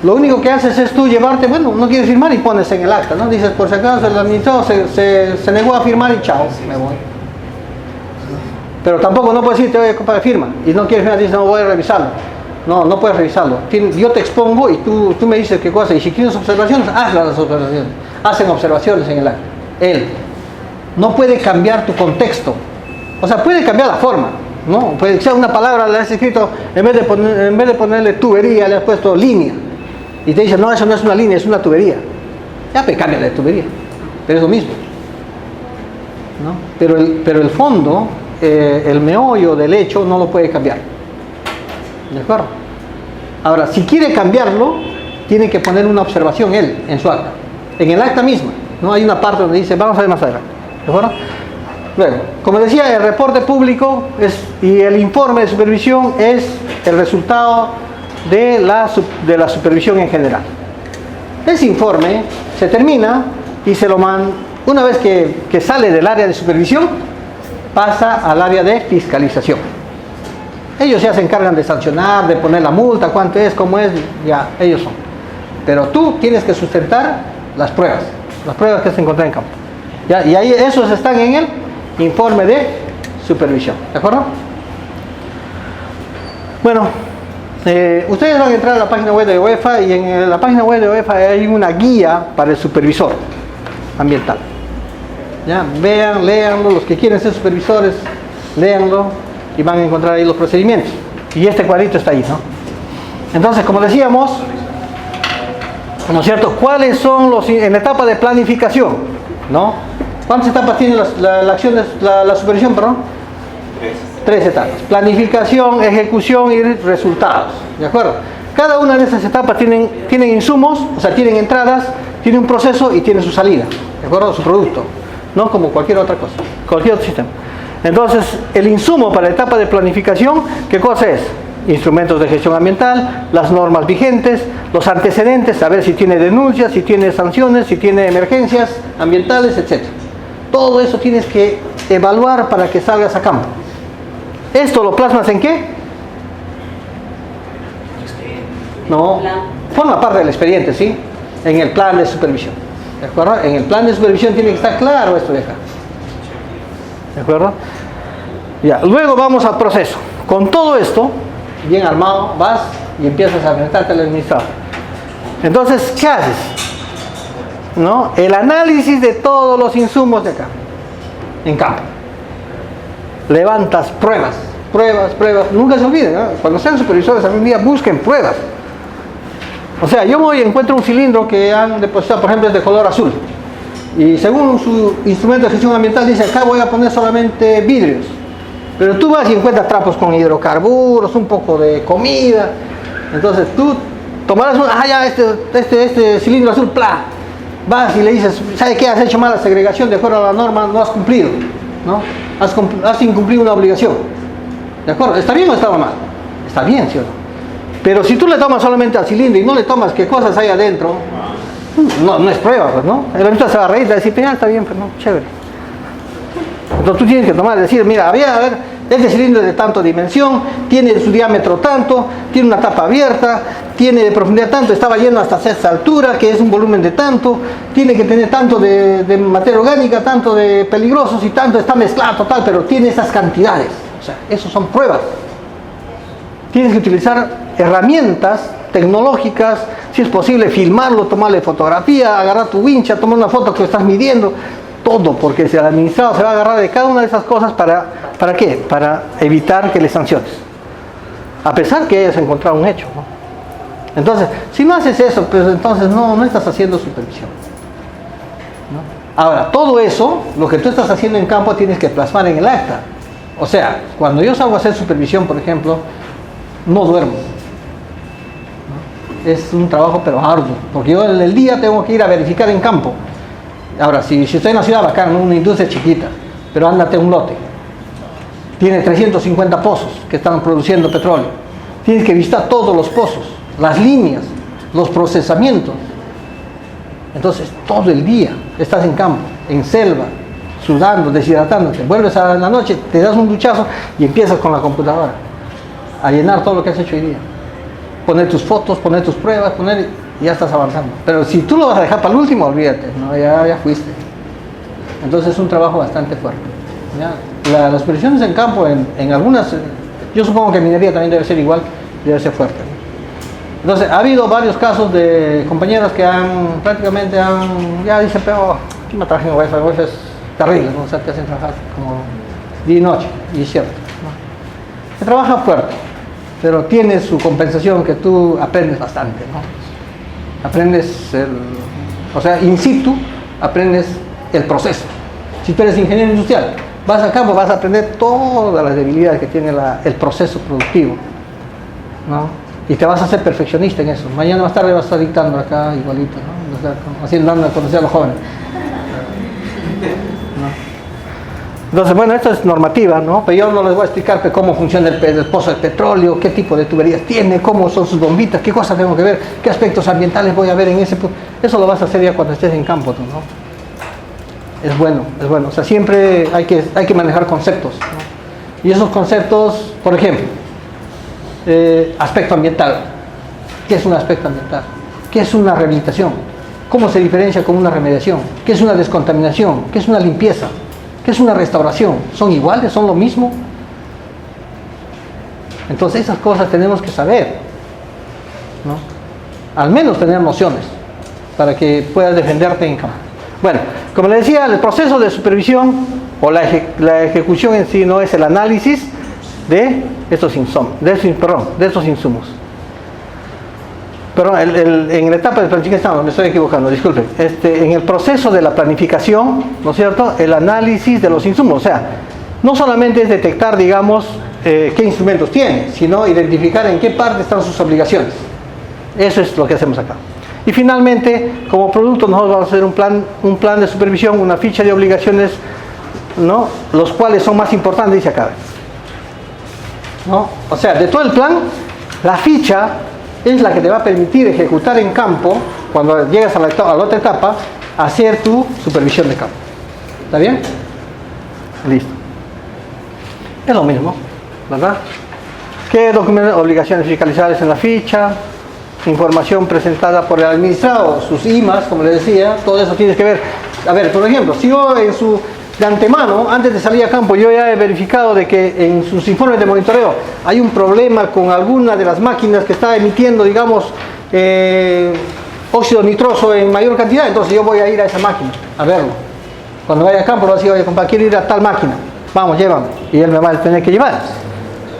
Lo único que haces es tú llevarte, bueno, no quieres firmar y pones en el acta, ¿no? Dices, por si acaso el administrado se negó a firmar y chao, me voy. Pero tampoco no puedes decirte, oye, compadre, firma. Y no quieres firmar, dices, no, voy a revisarlo. No puedes revisarlo. Yo te expongo y tú me dices qué cosa. Y si tienes observaciones, hazlas las observaciones. Hacen observaciones en el acta. Él no puede cambiar tu contexto. O sea, puede cambiar la forma, ¿no? Puede que sea una palabra, le has escrito, en vez de ponerle tubería, le has puesto línea. Y te dice, no, eso no es una línea, es una tubería. Ya, pues cámbiale de tubería. Pero es lo mismo, ¿no? Pero el fondo, el meollo del hecho no lo puede cambiar. ¿De acuerdo? Ahora, si quiere cambiarlo, tiene que poner una observación él en su acta. En el acta misma, ¿no? Hay una parte donde dice, vamos a ver más adelante. ¿De acuerdo? Luego, como decía, el reporte público y el informe de supervisión es el resultado de la supervisión en general. Ese informe se termina y se lo manda, una vez que sale del área de supervisión, pasa al área de fiscalización. Ellos ya se encargan de sancionar, de poner la multa, cuánto es, cómo es, ya, ellos son. Pero tú tienes que sustentar las pruebas que se encuentran en campo. ¿Ya? Y ahí esos están en el informe de supervisión, ¿de acuerdo? Bueno, ustedes van a entrar a la página web de OEFA y en la página web de OEFA hay una guía para el supervisor ambiental. ¿Ya? Vean, léanlo, los que quieren ser supervisores, léanlo y van a encontrar ahí los procedimientos. Y este cuadrito está ahí, ¿no? Entonces, como decíamos, ¿no es cierto? ¿Cuáles son en la etapa de planificación, ¿no? ¿Cuántas etapas tiene la acción de la supervisión, perdón? 3 etapas. Planificación, ejecución y resultados. ¿De acuerdo? Cada una de esas etapas tienen insumos, o sea, tienen entradas, tiene un proceso y tiene su salida. ¿De acuerdo? Su producto. No como cualquier otra cosa, cualquier otro sistema. Entonces, el insumo para la etapa de planificación, ¿qué cosa es? Instrumentos de gestión ambiental, las normas vigentes, los antecedentes, saber si tiene denuncias, si tiene sanciones, si tiene emergencias ambientales, etc. Todo eso tienes que evaluar para que salgas a campo. ¿Esto lo plasmas en qué? No, forma parte del expediente, ¿sí? En el plan de supervisión. ¿De acuerdo? En el plan de supervisión tiene que estar claro esto de acá. ¿De acuerdo? Ya, luego vamos al proceso. Con todo esto, bien armado, vas y empiezas a enfrentarte al administrador. Entonces, ¿qué haces? ¿No? El análisis de todos los insumos de acá, en campo. Levantas pruebas. Nunca se olviden, ¿no? Cuando sean supervisores algún día busquen pruebas. O sea, yo voy y encuentro un cilindro que han depositado, por ejemplo, es de color azul. Y según su instrumento de gestión ambiental dice, acá voy a poner solamente vidrios. Pero tú vas y encuentras trapos con hidrocarburos, un poco de comida. Entonces tú tomarás este cilindro azul, ¡plá! Vas y le dices, ¿sabes qué? Has hecho mala segregación de acuerdo a la norma, no has cumplido, ¿no? Has incumplido una obligación. ¿De acuerdo? ¿Está bien o estaba mal? Está bien, ¿sí o no? Pero si tú le tomas solamente al cilindro y no le tomas qué cosas hay adentro, no es prueba, pues, ¿no? El administrador se va a reír, te va a decir, está bien, pero no, chévere. Entonces tú tienes que tomar y decir, mira, este cilindro es de tanto dimensión, tiene su diámetro tanto, tiene una tapa abierta, tiene de profundidad tanto, estaba lleno hasta esta altura, que es un volumen de tanto, tiene que tener tanto de materia orgánica, tanto de peligrosos y tanto, está mezclado total, pero tiene esas cantidades. O sea, eso son pruebas. Tienes que utilizar herramientas tecnológicas, si es posible filmarlo, tomarle fotografía, agarrar tu wincha, tomar una foto que estás midiendo, todo, porque si el administrador se va a agarrar de cada una de esas cosas, ¿para qué? Para evitar que le sanciones, a pesar que hayas encontrado un hecho, ¿no? Entonces, si no haces eso, pues entonces no estás haciendo supervisión, ¿no? Ahora, todo eso, lo que tú estás haciendo en campo, tienes que plasmar en el acta. O sea, cuando yo salgo a hacer supervisión, por ejemplo, no duermo, ¿no? Es un trabajo pero arduo, porque yo en el día tengo que ir a verificar en campo. Ahora, si estoy en la ciudad bacán, una industria chiquita, pero ándate un lote, tiene 350 pozos que están produciendo petróleo, tienes que visitar todos los pozos, las líneas, los procesamientos. Entonces todo el día estás en campo, en selva, sudando, deshidratándote, vuelves a la noche, te das un duchazo y empiezas con la computadora a llenar todo lo que has hecho hoy día, poner tus fotos, poner tus pruebas, y ya estás avanzando. Pero si tú lo vas a dejar para el último, olvídate, ¿no? ya fuiste. Entonces es un trabajo bastante fuerte, ¿ya? Las supervisiones en campo, en algunas, yo supongo que en minería también debe ser igual, debe ser fuerte, ¿no? Entonces ha habido varios casos de compañeros que ya dicen, pero aquí me traje en Wi-Fi es terrible, ¿no? O sea, te hacen trabajar como día y noche, y es cierto, ¿no? Se trabaja fuerte, pero tiene su compensación, que tú aprendes bastante, ¿no? Aprendes in situ, aprendes el proceso. Si tú eres ingeniero industrial, vas a campo, vas a aprender todas las debilidades que tiene el proceso productivo, ¿no? Y te vas a hacer perfeccionista en eso. Mañana más tarde vas a estar dictando acá igualito, ¿no? Vas a estar haciendo, dando a conocer a los jóvenes, ¿no? Entonces, bueno, esto es normativa, ¿no? Pero yo no les voy a explicar cómo funciona el pozo de petróleo, qué tipo de tuberías tiene, cómo son sus bombitas, qué cosas tengo que ver, qué aspectos ambientales voy a ver en ese punto. Eso lo vas a hacer ya cuando estés en campo, ¿no? Es bueno. O sea, siempre hay que manejar conceptos, ¿no? Y esos conceptos, por ejemplo, aspecto ambiental. ¿Qué es un aspecto ambiental? ¿Qué es una rehabilitación? ¿Cómo se diferencia con una remediación? ¿Qué es una descontaminación? ¿Qué es una limpieza? ¿Qué es una restauración? ¿Son iguales? ¿Son lo mismo? Entonces esas cosas tenemos que saber, ¿no? Al menos tener nociones para que puedas defenderte en campo. Bueno, como les decía, el proceso de supervisión o la ejecución en sí no es el análisis de estos insumos, Perdón, en la etapa de planificación, me estoy equivocando, disculpen. En el proceso de la planificación, ¿no es cierto?, el análisis de los insumos. O sea, no solamente es detectar, digamos, qué instrumentos tiene, sino identificar en qué parte están sus obligaciones. Eso es lo que hacemos acá. Y finalmente, como producto, nosotros vamos a hacer un plan de supervisión, una ficha de obligaciones, ¿no?, los cuales son más importantes, dice acá, ¿no? O sea, de todo el plan, la ficha es la que te va a permitir ejecutar en campo, cuando llegas a la otra etapa, hacer tu supervisión de campo. ¿Está bien? Listo. Es lo mismo. ¿verdad? ¿Qué documentos? Obligaciones fiscalizables en la ficha, información presentada por el administrado, sus IMAs, como les decía, todo eso tienes que ver. A ver, por ejemplo, si yo de antemano, antes de salir a campo, yo ya he verificado de que en sus informes de monitoreo hay un problema con alguna de las máquinas que está emitiendo, digamos, óxido nitroso en mayor cantidad, entonces yo voy a ir a esa máquina a verlo. Cuando vaya a campo, le voy a decir, oye, compadre, quiero ir a tal máquina, vamos, llévame, y él me va a tener que llevar.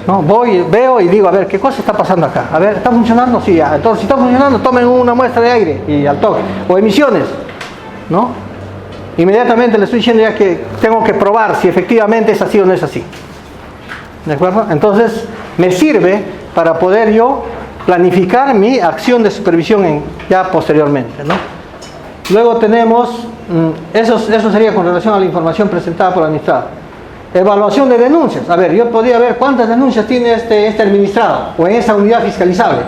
¿No? Voy, veo y digo, a ver, ¿qué cosa está pasando acá? A ver, ¿está funcionando? Sí, ya. Entonces, si está funcionando, tomen una muestra de aire y al toque. O emisiones, ¿no? Inmediatamente le estoy diciendo ya que tengo que probar si efectivamente es así o no es así. ¿De acuerdo? Entonces, me sirve para poder yo planificar mi acción de supervisión ya posteriormente, ¿no? Luego tenemos, eso sería con relación a la información presentada por el administrado. Evaluación de denuncias. A ver, yo podría ver cuántas denuncias tiene este administrado o en esa unidad fiscalizable.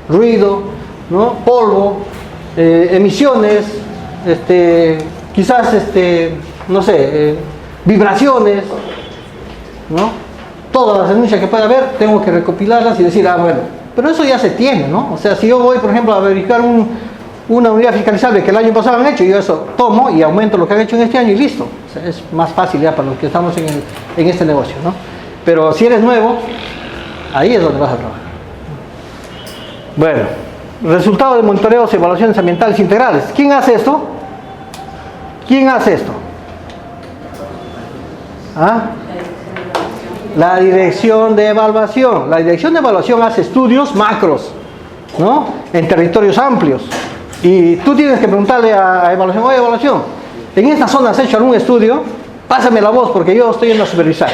Ruido, ¿no? Polvo, emisiones, quizás, no sé, vibraciones, ¿no? Todas las denuncias que pueda haber, tengo que recopilarlas y decir, ah, bueno, pero eso ya se tiene, ¿no? O sea, si yo voy, por ejemplo, a verificar una unidad fiscalizable que el año pasado han hecho, yo eso tomo y aumento lo que han hecho en este año y listo. O sea, es más fácil ya para los que estamos en este negocio, ¿no? Pero si eres nuevo, ahí es donde vas a trabajar. Bueno, resultado de monitoreos y evaluaciones ambientales integrales. ¿Quién hace esto? ¿Quién hace esto? ¿Ah? La dirección de evaluación. La dirección de evaluación hace estudios macros, ¿no? En territorios amplios. Y tú tienes que preguntarle a evaluación, oye, evaluación, ¿en esta zona has hecho algún estudio? Pásame la voz porque yo estoy yendo a supervisar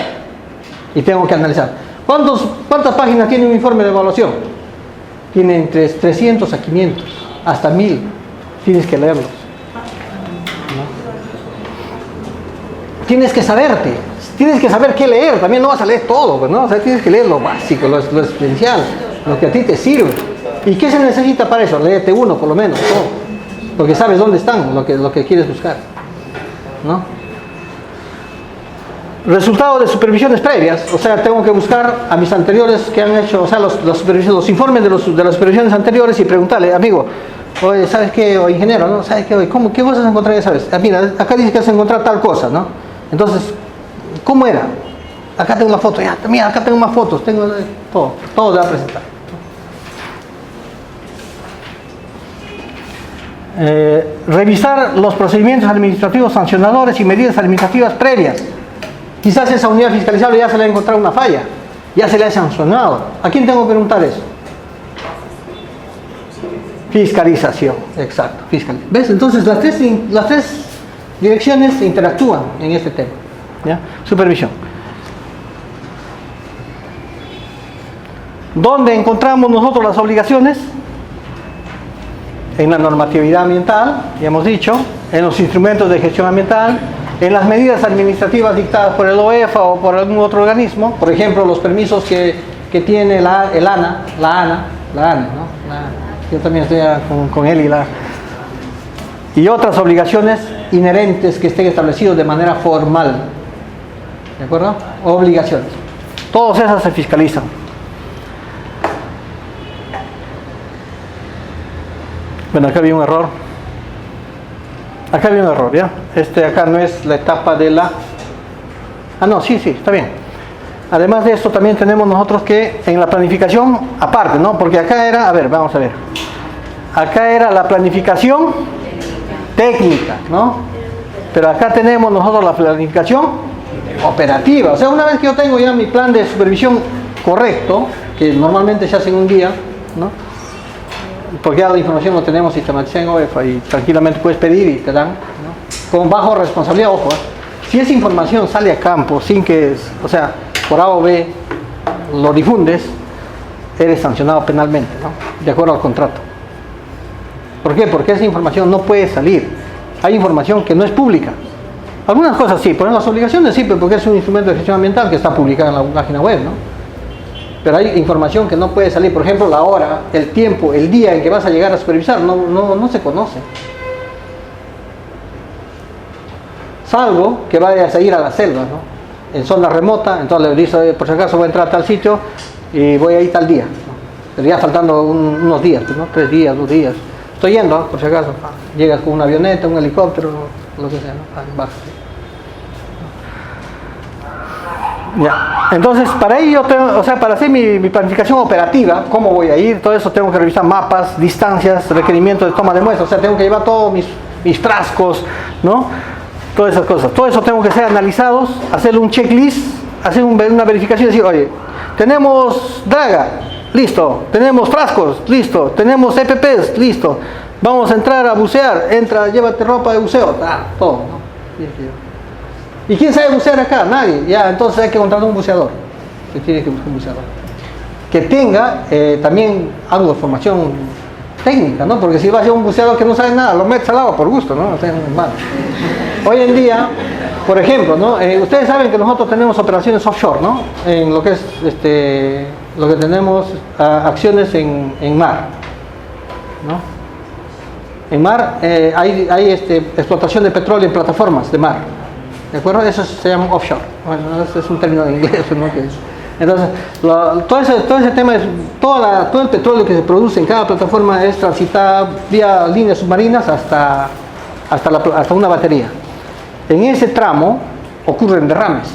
y tengo que analizar. ¿Cuántas páginas tiene un informe de evaluación? Tiene entre 300 a 500, hasta 1000. Tienes que leerlos, ¿no? Tienes que saber qué leer. También no vas a leer todo, ¿no? O sea, tienes que leer lo básico, lo esencial, lo que a ti te sirve. ¿Y qué se necesita para eso? Léete uno por lo menos, todo, porque sabes dónde están, lo que quieres buscar, ¿no? Resultado de supervisiones previas, o sea, tengo que buscar a mis anteriores que han hecho, o sea, los informes de las supervisiones anteriores y preguntarle, amigo, oye, ¿sabes qué? O ingeniero, ¿no? ¿Sabes qué? Oye, ¿qué cosas encontré? ¿Sabes? Mira, acá dice que has encontrado tal cosa, ¿no? Entonces, ¿cómo era? Acá tengo una foto, ya, mira, acá tengo más fotos, tengo todo te voy a presentar. Revisar los procedimientos administrativos sancionadores y medidas administrativas previas. Quizás esa unidad fiscalizable ya se le ha encontrado una falla, ya se le ha sancionado. ¿A quién tengo que preguntar eso? Fiscalización, exacto, fiscalización. ¿Ves? Entonces las tres direcciones interactúan en este tema, ¿ya? Supervisión. ¿Dónde encontramos nosotros las obligaciones? En la normatividad ambiental, ya hemos dicho, en los instrumentos de gestión ambiental, en las medidas administrativas dictadas por el OEFA o por algún otro organismo, por ejemplo, los permisos que tiene la ANA, ¿no? Yo también estoy con él y otras obligaciones inherentes que estén establecidas de manera formal, ¿de acuerdo? Obligaciones. Todas esas se fiscalizan. Bueno, acá había un error. Acá había un error, ¿ya? Acá no es la etapa de la... Ah, no, sí, está bien. Además de esto, también tenemos nosotros que en la planificación, aparte, ¿no? Porque acá era, a ver, vamos a ver. Acá era la planificación técnica, ¿no? Pero acá tenemos nosotros la planificación operativa. O sea, una vez que yo tengo ya mi plan de supervisión correcto, que normalmente se hace en un día, ¿no? Porque ya la información lo tenemos sistematizada en OEFA y tranquilamente puedes pedir y te dan, ¿no? Con bajo responsabilidad, ojo, si esa información sale a campo sin que, o sea, por A o B lo difundes, eres sancionado penalmente, ¿no? De acuerdo al contrato. ¿Por qué? Porque esa información no puede salir. Hay información que no es pública. Algunas cosas sí, por las obligaciones sí, porque es un instrumento de gestión ambiental que está publicado en la página web, ¿no? Pero hay información que no puede salir, por ejemplo, la hora, el tiempo, el día en que vas a llegar a supervisar, no se conoce. Salvo que vayas a ir a la selva, ¿no? en zona remota, entonces le dice, "Oye, por si acaso voy a entrar a tal sitio y voy a ir tal día, ¿no? Pero ya faltando unos días, ¿no? 3 días, 2 días. Estoy yendo, por si acaso. Llegas con una avioneta, un helicóptero, lo que sea, ¿no? Bajas. Ya. Entonces, para ello, o sea, para hacer mi planificación operativa, cómo voy a ir, todo eso tengo que revisar mapas, distancias, requerimientos de toma de muestras, o sea, tengo que llevar todos mis frascos, ¿no? Todas esas cosas. Todo eso tengo que ser analizados, hacerle un checklist, hacer una verificación y decir, oye, tenemos draga, listo, tenemos frascos, listo, tenemos EPPs, listo, vamos a entrar a bucear, entra, llévate ropa de buceo, todo, ¿no? ¿Y quién sabe bucear acá? Nadie. Ya, entonces hay que contratar un buceador. Se tiene que buscar un buceador. Que tenga también algo de formación técnica, ¿no? Porque si vas a un buceador que no sabe nada, lo metes al agua por gusto, ¿no? O sea, es malo. Hoy en día, por ejemplo, ¿no? Ustedes saben que nosotros tenemos operaciones offshore, ¿no? En lo que es, lo que tenemos acciones en mar, ¿no? En mar hay explotación de petróleo en plataformas de mar. ¿De acuerdo? Eso se llama offshore. Bueno, ese es un término en inglés, ¿no? Entonces, todo ese tema, todo el petróleo que se produce en cada plataforma es transitado vía líneas submarinas hasta una batería. En ese tramo ocurren derrames.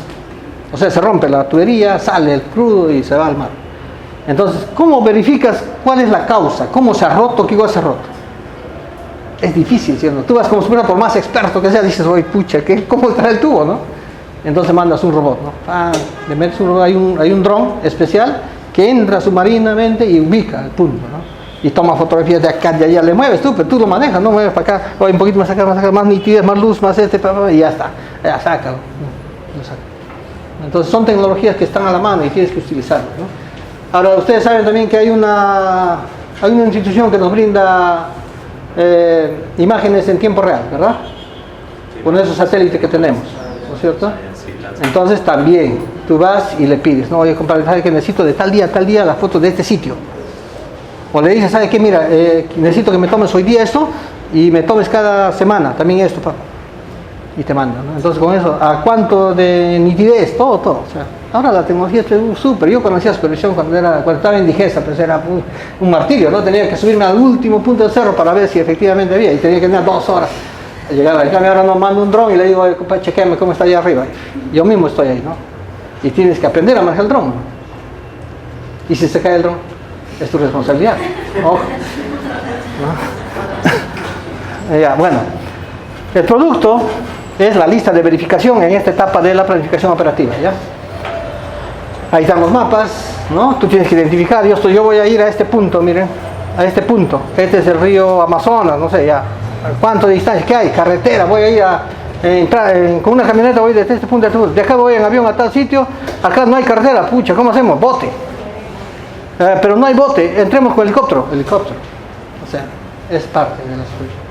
O sea, se rompe la tubería, sale el crudo y se va al mar. Entonces, ¿cómo verificas cuál es la causa? ¿Cómo se ha roto? ¿Qué igual se ha roto? Es difícil, ¿cierto? Tú vas como si fuera por más experto que sea, dices, oye, pucha, ¿cómo está el tubo, no? Entonces mandas un robot, ¿no? Le metes un robot, hay un dron especial que entra submarinamente y ubica el punto, ¿no? Y toma fotografías de acá, de allá, le mueves tú, pero tú lo manejas, no mueves para acá, oye, un poquito más acá, más nitidez, más luz, más y ya está, ya sácalo, ¿no? Lo saca. Entonces son tecnologías que están a la mano y tienes que utilizarlas, ¿no? Ahora, ustedes saben también que hay una institución que nos brinda imágenes en tiempo real, ¿verdad? Con esos satélites que tenemos, ¿no es cierto? Entonces también tú vas y le pides, no, oye, compadre, ¿sabes que necesito de tal día las fotos de este sitio? O le dices, ¿sabes qué? Mira, necesito que me tomes hoy día esto y me tomes cada semana también esto, papá. Y te mandan, ¿no? Entonces con eso, ¿a cuánto de nitidez? Todo. O sea, ahora la tecnología es súper. Yo cuando hacía supervisión cuando estaba en Digesa, pues era un martirio, ¿no? Tenía que subirme al último punto del cerro para ver si efectivamente había, y tenía que tener 2 horas a llegar ahí. Ahora no mando un dron y le digo, oye, compadre, chequeame cómo está allá arriba. Yo mismo estoy ahí, ¿no? Y tienes que aprender a manejar el dron, ¿no? Y si se cae el dron, es tu responsabilidad. Ojo. ¿No? Ya, bueno. El producto es la lista de verificación en esta etapa de la planificación operativa, ¿ya? Ahí están los mapas, ¿no? Tú tienes que identificar, yo voy a ir a este punto, miren, a este punto. Este es el río Amazonas, no sé, ya. ¿Cuánto de distancia? ¿Qué hay? Carretera, voy a ir a entrar con una camioneta, voy desde este punto a este punto. De acá voy en avión a tal sitio, acá no hay carretera, pucha, ¿cómo hacemos? Bote. Pero no hay bote, entremos con helicóptero. O sea, es parte de la solución.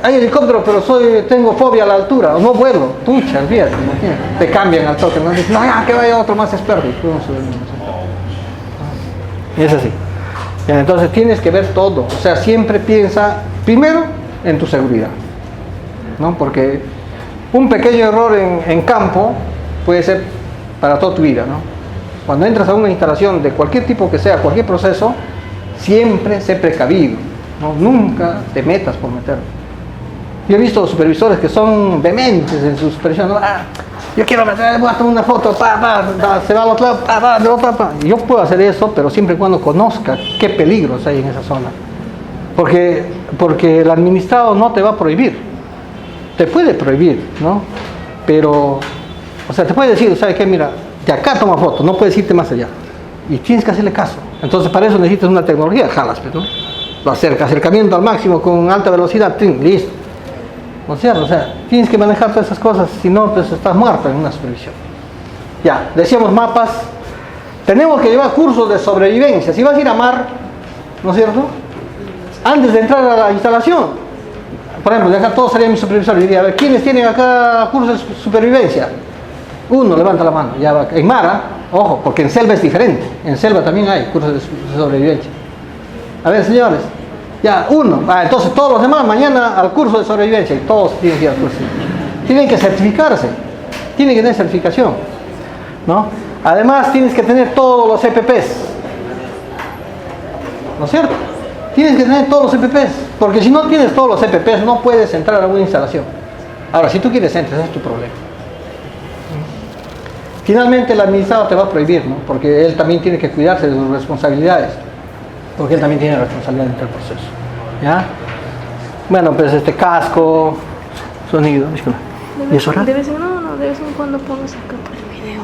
Hay helicóptero, pero tengo fobia a la altura, o no vuelo, pucha, olvídate, te cambian al toque, no dicen, no, ya, que vaya otro más experto. Y es así. Entonces tienes que ver todo, o sea, siempre piensa primero en tu seguridad, ¿no? Porque un pequeño error en campo puede ser para toda tu vida, ¿no? Cuando entras a una instalación de cualquier tipo que sea, cualquier proceso, siempre sé precavido. No, nunca te metas por meterlo. Yo he visto supervisores que son vehementes en su supervisión, ¿no? Yo quiero meter, voy a tomar una foto, se va al otro lado, Yo puedo hacer eso, pero siempre y cuando conozca qué peligros hay en esa zona. Porque el administrado no te va a prohibir. Te puede prohibir, ¿no? Pero, o sea, te puede decir, ¿sabes qué? Mira, de acá toma foto, no puedes irte más allá. Y tienes que hacerle caso. Entonces, para eso necesitas una tecnología, jalas, ¿no? Lo acercamiento al máximo con alta velocidad, listo. ¿No es cierto? O sea, tienes que manejar todas esas cosas, si no, pues estás muerto en una supervisión. Ya, decíamos mapas. Tenemos que llevar cursos de sobrevivencia. Si vas a ir a mar, ¿no es cierto? Antes de entrar a la instalación, por ejemplo, de acá todos serían mis supervisores. Diría, a ver, ¿quiénes tienen acá cursos de supervivencia? Uno levanta la mano. Ya va. En mar, ojo, porque en selva es diferente. En selva también hay cursos de sobrevivencia. A ver, señores, ya, uno. Entonces todos los demás mañana al curso de sobrevivencia y todos tienen que ir al curso. Tienen que certificarse, tienen que tener certificación, ¿no? Además tienes que tener todos los EPPs, ¿no es cierto? Tienes que tener todos los EPPs, porque si no tienes todos los EPPs no puedes entrar a una instalación. Ahora, si tú quieres entrar, ese es tu problema. Finalmente el administrador te va a prohibir, ¿no? Porque él también tiene que cuidarse de sus responsabilidades, porque él también tiene responsabilidad en el proceso, ¿ya? Bueno, pues casco, sonido, ¿y eso ahora? De vez en cuando pones acá por el video,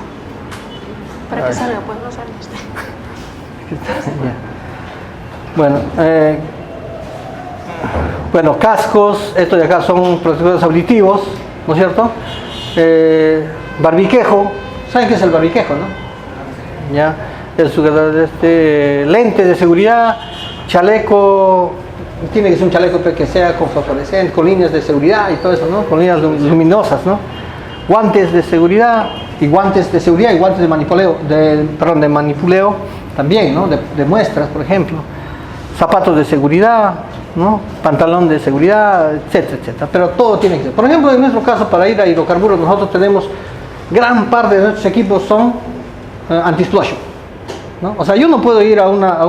para que salga, pues no sale usted. Bueno, cascos, estos de acá son protectores auditivos, ¿no es cierto? Barbiquejo, ¿saben qué es el barbiquejo, no? Ya, lentes de seguridad, chaleco, tiene que ser un chaleco que sea con fosforescente, con líneas de seguridad y todo eso, ¿no? Con líneas luminosas, ¿no? Guantes de seguridad y guantes de manipuleo, de manipuleo también, ¿no? De muestras, por ejemplo. Zapatos de seguridad, ¿no? Pantalón de seguridad, etcétera, etcétera. Pero todo tiene que ser. Por ejemplo, en nuestro caso, para ir a hidrocarburos, nosotros tenemos gran parte de nuestros equipos son anti-explosion, ¿no? O sea, yo no puedo ir a una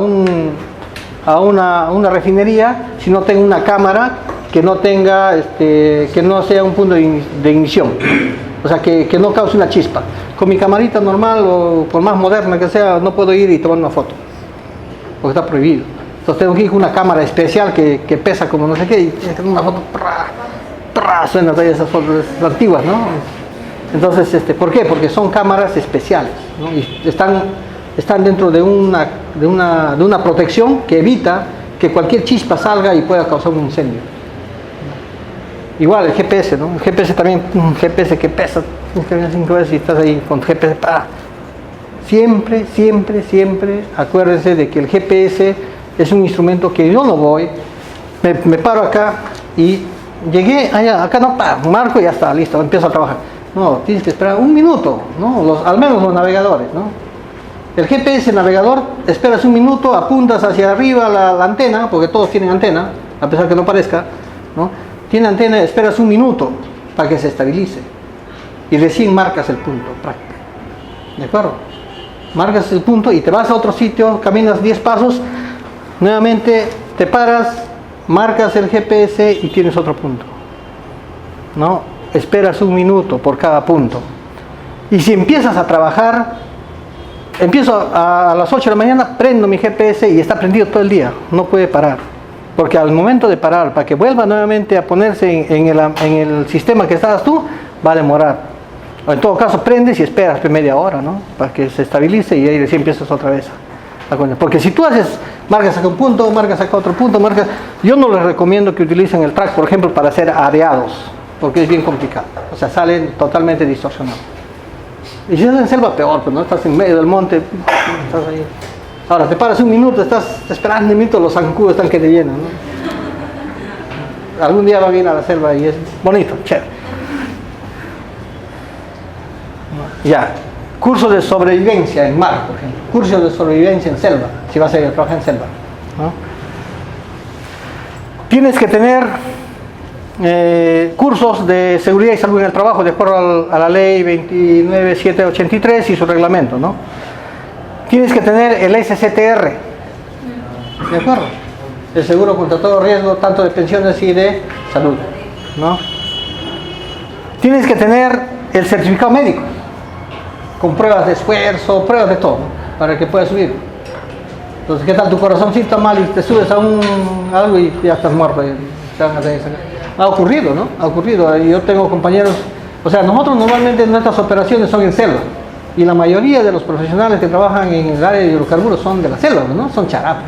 refinería si no tengo una cámara que no tenga, que no sea un punto de ignición, o sea, que no cause una chispa. Con mi camarita normal o por más moderna que sea, no puedo ir y tomar una foto, porque está prohibido. Entonces tengo que ir con una cámara especial que pesa como no sé qué, y una foto, suena todas esas fotos antiguas, ¿no? Entonces, ¿por qué? Porque son cámaras especiales, ¿no? Y están dentro de una protección que evita que cualquier chispa salga y pueda causar un incendio. Igual el GPS, ¿no? El GPS también, un GPS que pesa 5 veces y estás ahí con GPS. Siempre acuérdense de que el GPS es un instrumento que yo no voy, me paro acá y llegué allá, acá no, marco y ya está, listo, empiezo a trabajar. No, tienes que esperar un minuto, ¿no? Al menos los navegadores, ¿no? El GPS navegador, esperas un minuto, apuntas hacia arriba la antena, porque todos tienen antena, a pesar que no parezca, ¿no? Tiene antena, esperas un minuto para que se estabilice y recién marcas el punto, ¿de acuerdo? Marcas el punto y te vas a otro sitio, caminas 10 pasos, nuevamente te paras, marcas el GPS y tienes otro punto, ¿no? Esperas un minuto por cada punto. Y si empiezas a trabajar, empiezo a las 8 de la mañana, prendo mi GPS y está prendido todo el día, no puede parar. Porque al momento de parar, para que vuelva nuevamente a ponerse en el sistema que estabas tú, va a demorar. O en todo caso, prendes y esperas media hora, ¿no? Para que se estabilice y ahí recién empiezas otra vez a conectar. Porque si tú marcas acá un punto, marcas acá otro punto, yo no les recomiendo que utilicen el track, por ejemplo, para hacer areados, porque es bien complicado. O sea, salen totalmente distorsionados. Y si estás en selva, peor, pues, ¿no? Estás en medio del monte, estás ahí. Ahora, te paras un minuto, estás esperando un minuto, los zancudos están que te llenan, ¿no? Algún día va a ir a la selva y es bonito, chévere. Ya, curso de sobrevivencia en mar, por ejemplo. Curso de sobrevivencia en selva, si vas a ir a trabajar en selva, ¿no? Tienes que tener cursos de seguridad y salud en el trabajo, de acuerdo a la ley 29783 y su reglamento, ¿no? Tienes que tener el SCTR, ¿de acuerdo? El seguro contra todo riesgo, tanto de pensiones y de salud, ¿no? Tienes que tener el certificado médico, con pruebas de esfuerzo, pruebas de todo, ¿no? Para que puedas subir. Entonces, ¿qué tal tu corazoncito está mal y te subes a algo y ya estás muerto? Ha ocurrido, ¿no? Ha ocurrido. Yo tengo compañeros, o sea, nosotros normalmente nuestras operaciones son en selva. Y la mayoría de los profesionales que trabajan en el área de hidrocarburos son de la selva, ¿no? Son charapa.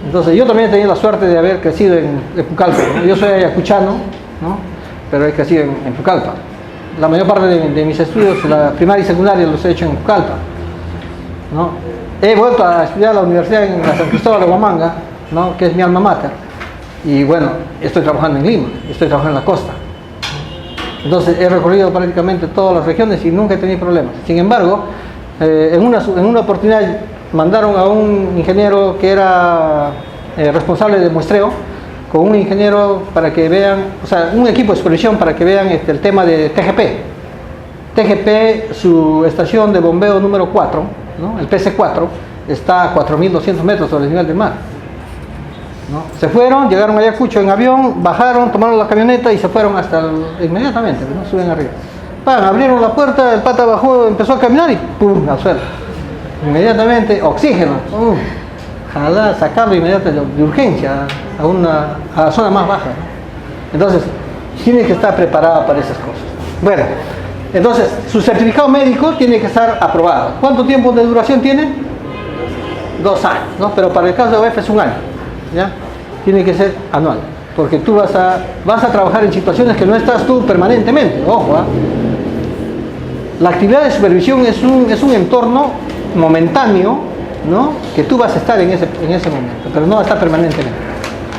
Entonces yo también he tenido la suerte de haber crecido en Pucallpa, ¿no? Yo soy ayacuchano, ¿no? Pero he crecido en Pucallpa. La mayor parte de mis estudios, la primaria y secundaria, los he hecho en Pucallpa, ¿no? He vuelto a estudiar a la universidad en la San Cristóbal de Huamanga, ¿no? Que es mi alma mater. Y bueno, estoy trabajando en Lima, estoy trabajando en la costa. Entonces he recorrido prácticamente todas las regiones y nunca he tenido problemas. Sin embargo, en una oportunidad mandaron a un ingeniero que era responsable de muestreo con un ingeniero para que vean, o sea, un equipo de supervisión para que vean el tema de TGP. TGP, su estación de bombeo número 4, ¿no? El PC4, está a 4.200 metros sobre el nivel del mar, ¿no? Se fueron, llegaron a Ayacucho en avión, bajaron, tomaron la camioneta y se fueron inmediatamente, ¿no? Suben arriba. Abrieron la puerta, el pata bajó, empezó a caminar y ¡pum! Al suelo. Inmediatamente, oxígeno, ojalá sacarlo inmediatamente de urgencia a la zona más baja, ¿no? Entonces, tiene que estar preparada para esas cosas. Bueno, entonces, su certificado médico tiene que estar aprobado. ¿Cuánto tiempo de duración tiene? 2 años, ¿no? Pero para el caso de OEF es 1 año, ¿ya? Tiene que ser anual, porque tú vas a trabajar en situaciones que no estás tú permanentemente, ojo, ¿ah? La actividad de supervisión es un entorno momentáneo, ¿no? Que tú vas a estar en ese momento, pero no va a estar permanentemente.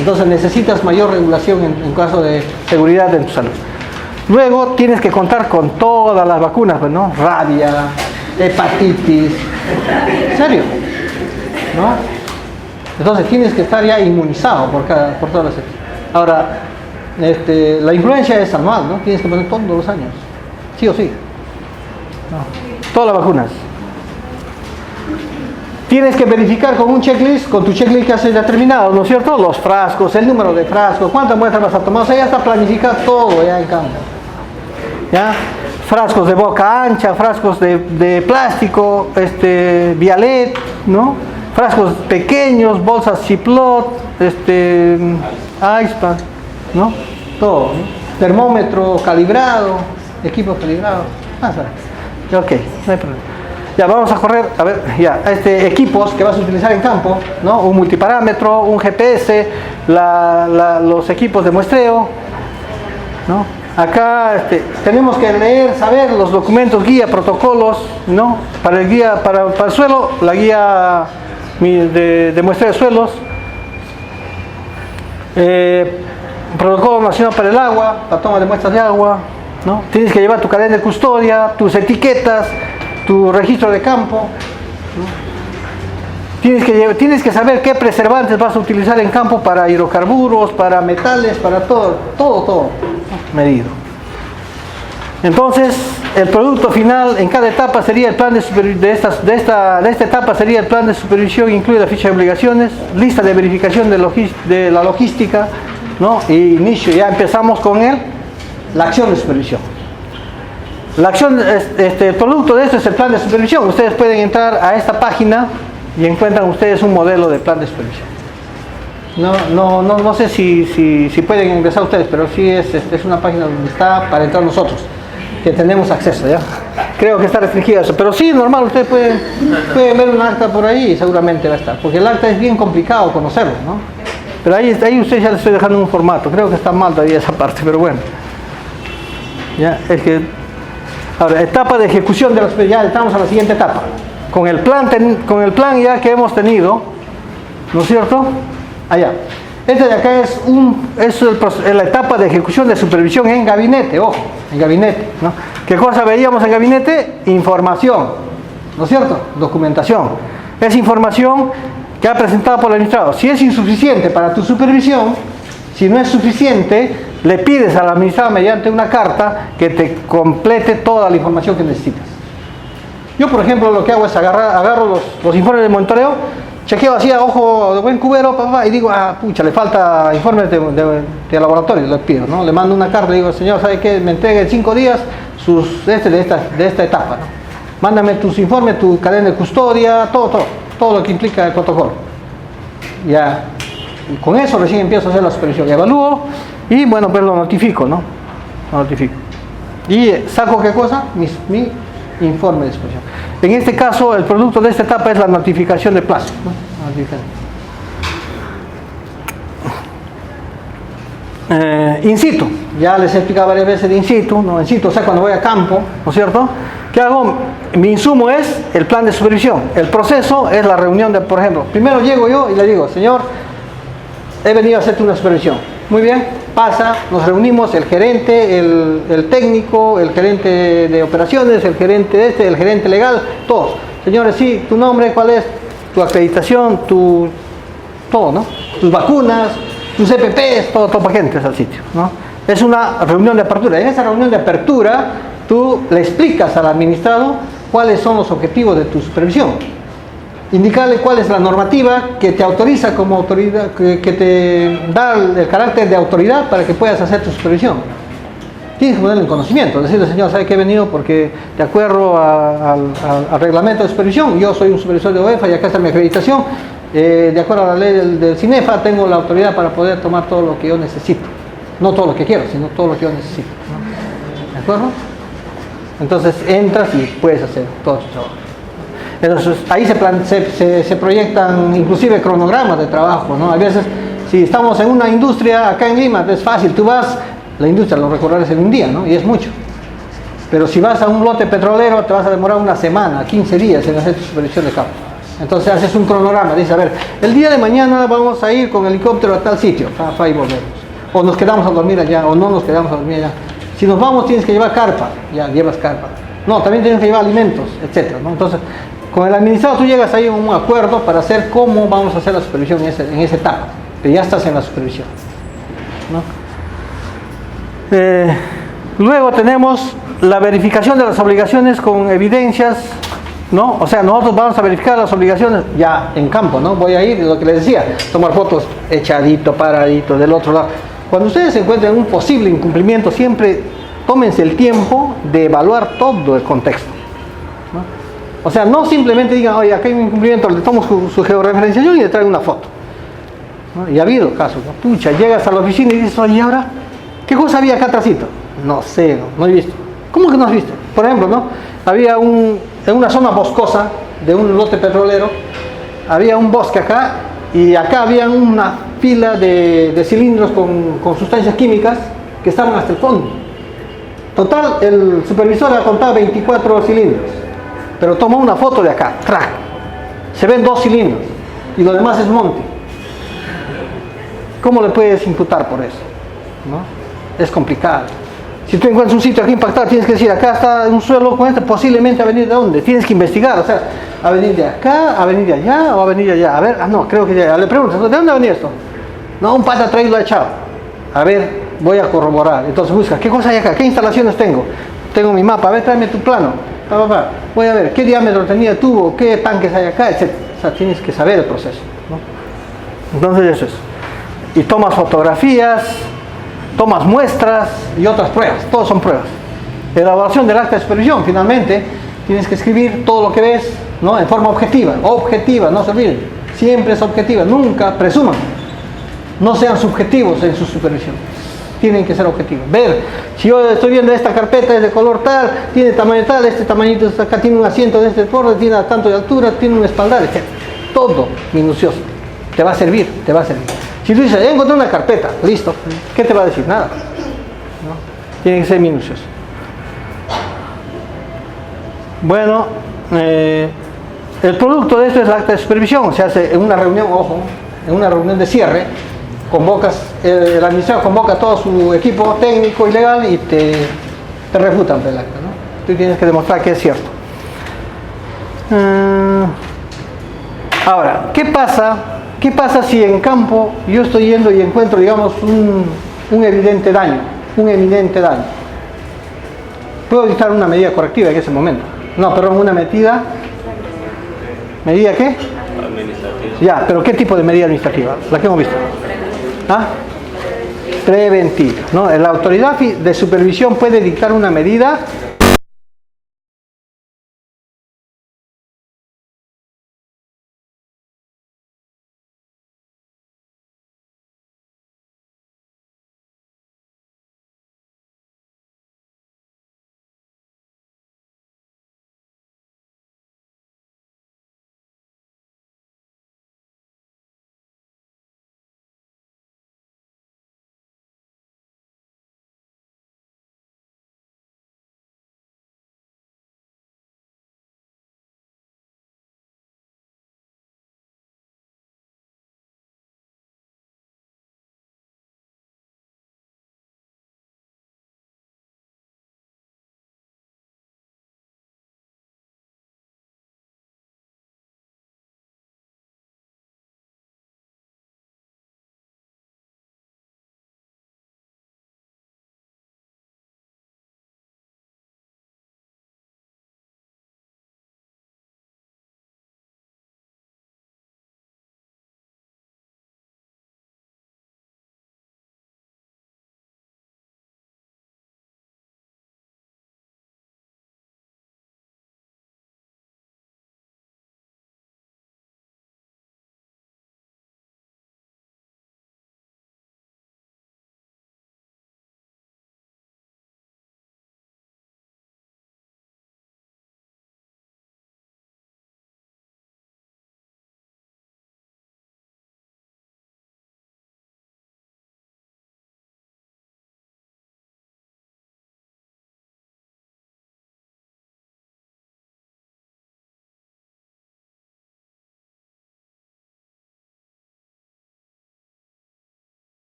Entonces necesitas mayor regulación en caso de seguridad en tu salud. Luego tienes que contar con todas las vacunas, ¿no? Rabia, hepatitis, ¿en serio? ¿No? Entonces tienes que estar ya inmunizado por todas las. Ahora, la influencia es anual, ¿no? Tienes que poner todos los años, sí o sí. No. Todas las vacunas. Tienes que verificar con un checklist, con tu checklist que has determinado, ¿no es cierto? Los frascos, el número de frascos, cuántas muestras vas a tomar, o sea, ya está planificado todo ya en campo. ¿Ya? Frascos de boca ancha, frascos de plástico, Vialet, ¿no? Frascos pequeños, bolsas Ziploc, Icepack, ¿no? Todo, ¿no? Termómetro calibrado, equipo calibrado. Ok, no hay problema. Ya, vamos a correr, a ver, ya, equipos que vas a utilizar en campo, ¿no? Un multiparámetro, un GPS, los equipos de muestreo, ¿no? Acá tenemos que leer, saber los documentos, guía, protocolos, ¿no? Para el guía, para el suelo, la guía de muestreo de suelos, protocolo nacional para el agua, la toma de muestras de agua, ¿no? Tienes que llevar tu cadena de custodia, tus etiquetas, tu registro de campo, ¿no? Tienes que saber qué preservantes vas a utilizar en campo para hidrocarburos, para metales, para todo medido. Entonces, el producto final en cada etapa sería el plan de esta etapa sería el plan de supervisión, incluye la ficha de obligaciones, lista de verificación de la logística, ¿no? Y inicio, ya empezamos con la acción de supervisión. La acción, el producto de esto es el plan de supervisión. Ustedes pueden entrar a esta página y encuentran ustedes un modelo de plan de supervisión. No sé si pueden ingresar ustedes, pero sí es una página donde está para entrar nosotros, que tenemos acceso, ¿ya? Creo que está restringida eso, pero sí, normal, ustedes pueden ver un acta por ahí y seguramente va a estar, porque el acta es bien complicado conocerlo, ¿no? Pero ahí ustedes ya les estoy dejando un formato, creo que está mal todavía esa parte, pero bueno. Ya, ahora, etapa de ejecución de los, ya entramos a la siguiente etapa. Con el plan ya que hemos tenido, ¿no es cierto? Allá. Este de acá es la etapa de ejecución de supervisión en gabinete, ojo, en gabinete, ¿no? ¿Qué cosa veíamos en gabinete? Información, ¿no es cierto? Documentación. Es información que ha presentado por el administrador. Si es insuficiente para tu supervisión, si no es suficiente, le pides al administrador mediante una carta que te complete toda la información que necesitas. Yo, por ejemplo, lo que hago es agarro los informes de monitoreo, chequeo así a ojo de buen cubero, y digo, le falta informes de laboratorio, les pido, ¿no? Le mando una carta, le digo, señor, ¿sabe qué? Me entregue en 5 días de esta etapa, ¿no? Mándame tus informes, tu cadena de custodia, todo lo que implica el protocolo. Ya, y con eso recién empiezo a hacer la supervisión. Evalúo y, bueno, pues lo notifico, ¿no? Lo notifico. Y saco, ¿qué cosa? Mi informe de supervisión. En este caso, el producto de esta etapa es la notificación de plazo, ¿no? In situ, ya les he explicado varias veces de in situ, ¿no? In situ, o sea, cuando voy a campo, ¿no es cierto? ¿Qué hago? Mi insumo es el plan de supervisión. El proceso es la reunión de, por ejemplo, primero llego yo y le digo, señor, he venido a hacerte una supervisión. Muy bien, pasa, nos reunimos, el gerente, el técnico, el gerente de operaciones, el gerente el gerente legal, todos. Señores, sí, tu nombre, cuál es, tu acreditación, todo, ¿no? Tus vacunas, tus EPPs, todo para que entres al sitio, ¿no? Es una reunión de apertura. En esa reunión de apertura tú le explicas al administrado cuáles son los objetivos de tu supervisión. Indicarle cuál es la normativa que te autoriza como autoridad, que te da el carácter de autoridad para que puedas hacer tu supervisión. Tienes que ponerle en conocimiento, decirle, señor, ¿sabe que he venido? Porque de acuerdo al reglamento de supervisión, yo soy un supervisor de OEFA y acá está mi acreditación. De acuerdo a la ley del CINEFA, tengo la autoridad para poder tomar todo lo que yo necesito. No todo lo que quiero, sino todo lo que yo necesito, ¿no? ¿De acuerdo? Entonces entras y puedes hacer todo tu trabajo. Entonces ahí se proyectan inclusive cronogramas de trabajo, ¿no? A veces, si estamos en una industria acá en Lima, es fácil, tú vas, la industria lo recorres en un día, ¿no? Y es mucho. Pero si vas a un lote petrolero, te vas a demorar una semana, 15 días en hacer tu supervisión de campo. Entonces haces un cronograma, dices, a ver, el día de mañana vamos a ir con helicóptero a tal sitio, y volvemos. O nos quedamos a dormir allá, o no nos quedamos a dormir allá. Si nos vamos tienes que llevar carpa, ya llevas carpa. No, también tienes que llevar alimentos, etcétera, ¿no? Entonces, con el administrado tú llegas ahí a un acuerdo para hacer cómo vamos a hacer la supervisión en esa etapa. Pero ya estás en la supervisión, ¿no? Luego tenemos la verificación de las obligaciones con evidencias, ¿no? O sea, nosotros vamos a verificar las obligaciones ya en campo, ¿no? Voy a ir, lo que les decía, tomar fotos echadito, paradito, del otro lado. Cuando ustedes se encuentren un posible incumplimiento, siempre tómense el tiempo de evaluar todo el contexto, ¿no? O sea, no simplemente digan, oye, acá hay un incumplimiento, le tomo su georreferenciación y le traigo una foto, ¿no? Y ha habido casos, ¿no? Pucha, llegas a la oficina y dices, oye, ¿y ahora qué cosa había acá atrásito? No sé, no he visto. ¿Cómo que no has visto? Por ejemplo, ¿no? Había en una zona boscosa de un lote petrolero, había un bosque acá y acá había una pila de cilindros con sustancias químicas que estaban hasta el fondo. Total, el supervisor ha contado 24 cilindros, pero tomó una foto de acá, ¡trac! Se ven 2 cilindros y lo demás es monte. ¿Cómo le puedes imputar por eso? ¿No? Es complicado. Si tú encuentras un sitio aquí impactado, tienes que decir, acá está un suelo con este, posiblemente a venir de dónde. Tienes que investigar, o sea, a venir de acá, a venir de allá o a venir de allá. A ver, no, creo que ya. Le preguntas, ¿de dónde ha venido esto? No, un pata traído lo ha echado. A ver, voy a corroborar. Entonces busca, ¿qué cosa hay acá? ¿Qué instalaciones tengo? Tengo mi mapa, a ver, tráeme tu plano. Voy a ver, ¿qué diámetro tenía el tubo? ¿Qué tanques hay acá? Etcétera. O sea, tienes que saber el proceso, ¿no? Entonces eso es. Y tomas fotografías, tomas muestras y otras pruebas, todos son pruebas. Elaboración del acta de supervisión, finalmente tienes que escribir todo lo que ves, ¿no? En forma objetiva, no se olviden, siempre es objetiva, nunca presuman, no sean subjetivos en su supervisión, tienen que ser objetivos. Ver, si yo estoy viendo esta carpeta es de color tal, tiene tamaño tal, este tamañito acá tiene un asiento de este borde, tiene tanto de altura, tiene un espaldar, etc. Todo minucioso, te va a servir, te va a servir. Si tú dices, ya encontré una carpeta, listo, ¿qué te va a decir? Nada, ¿no? Tiene que ser minucioso. Bueno, el producto de esto es el acta de supervisión. Se hace en una reunión, ojo, en una reunión de cierre, el administrador convoca a todo su equipo técnico y legal y te refutan el acta, ¿no? Tú tienes que demostrar que es cierto. Ahora, ¿qué pasa si en campo yo estoy yendo y encuentro, digamos, un evidente daño? Puedo dictar una medida correctiva en ese momento. No, perdón, una medida. ¿Medida qué? Administrativa. Ya, pero ¿qué tipo de medida administrativa? La que hemos visto. ¿Ah? Preventiva, ¿no? La autoridad de supervisión puede dictar una medida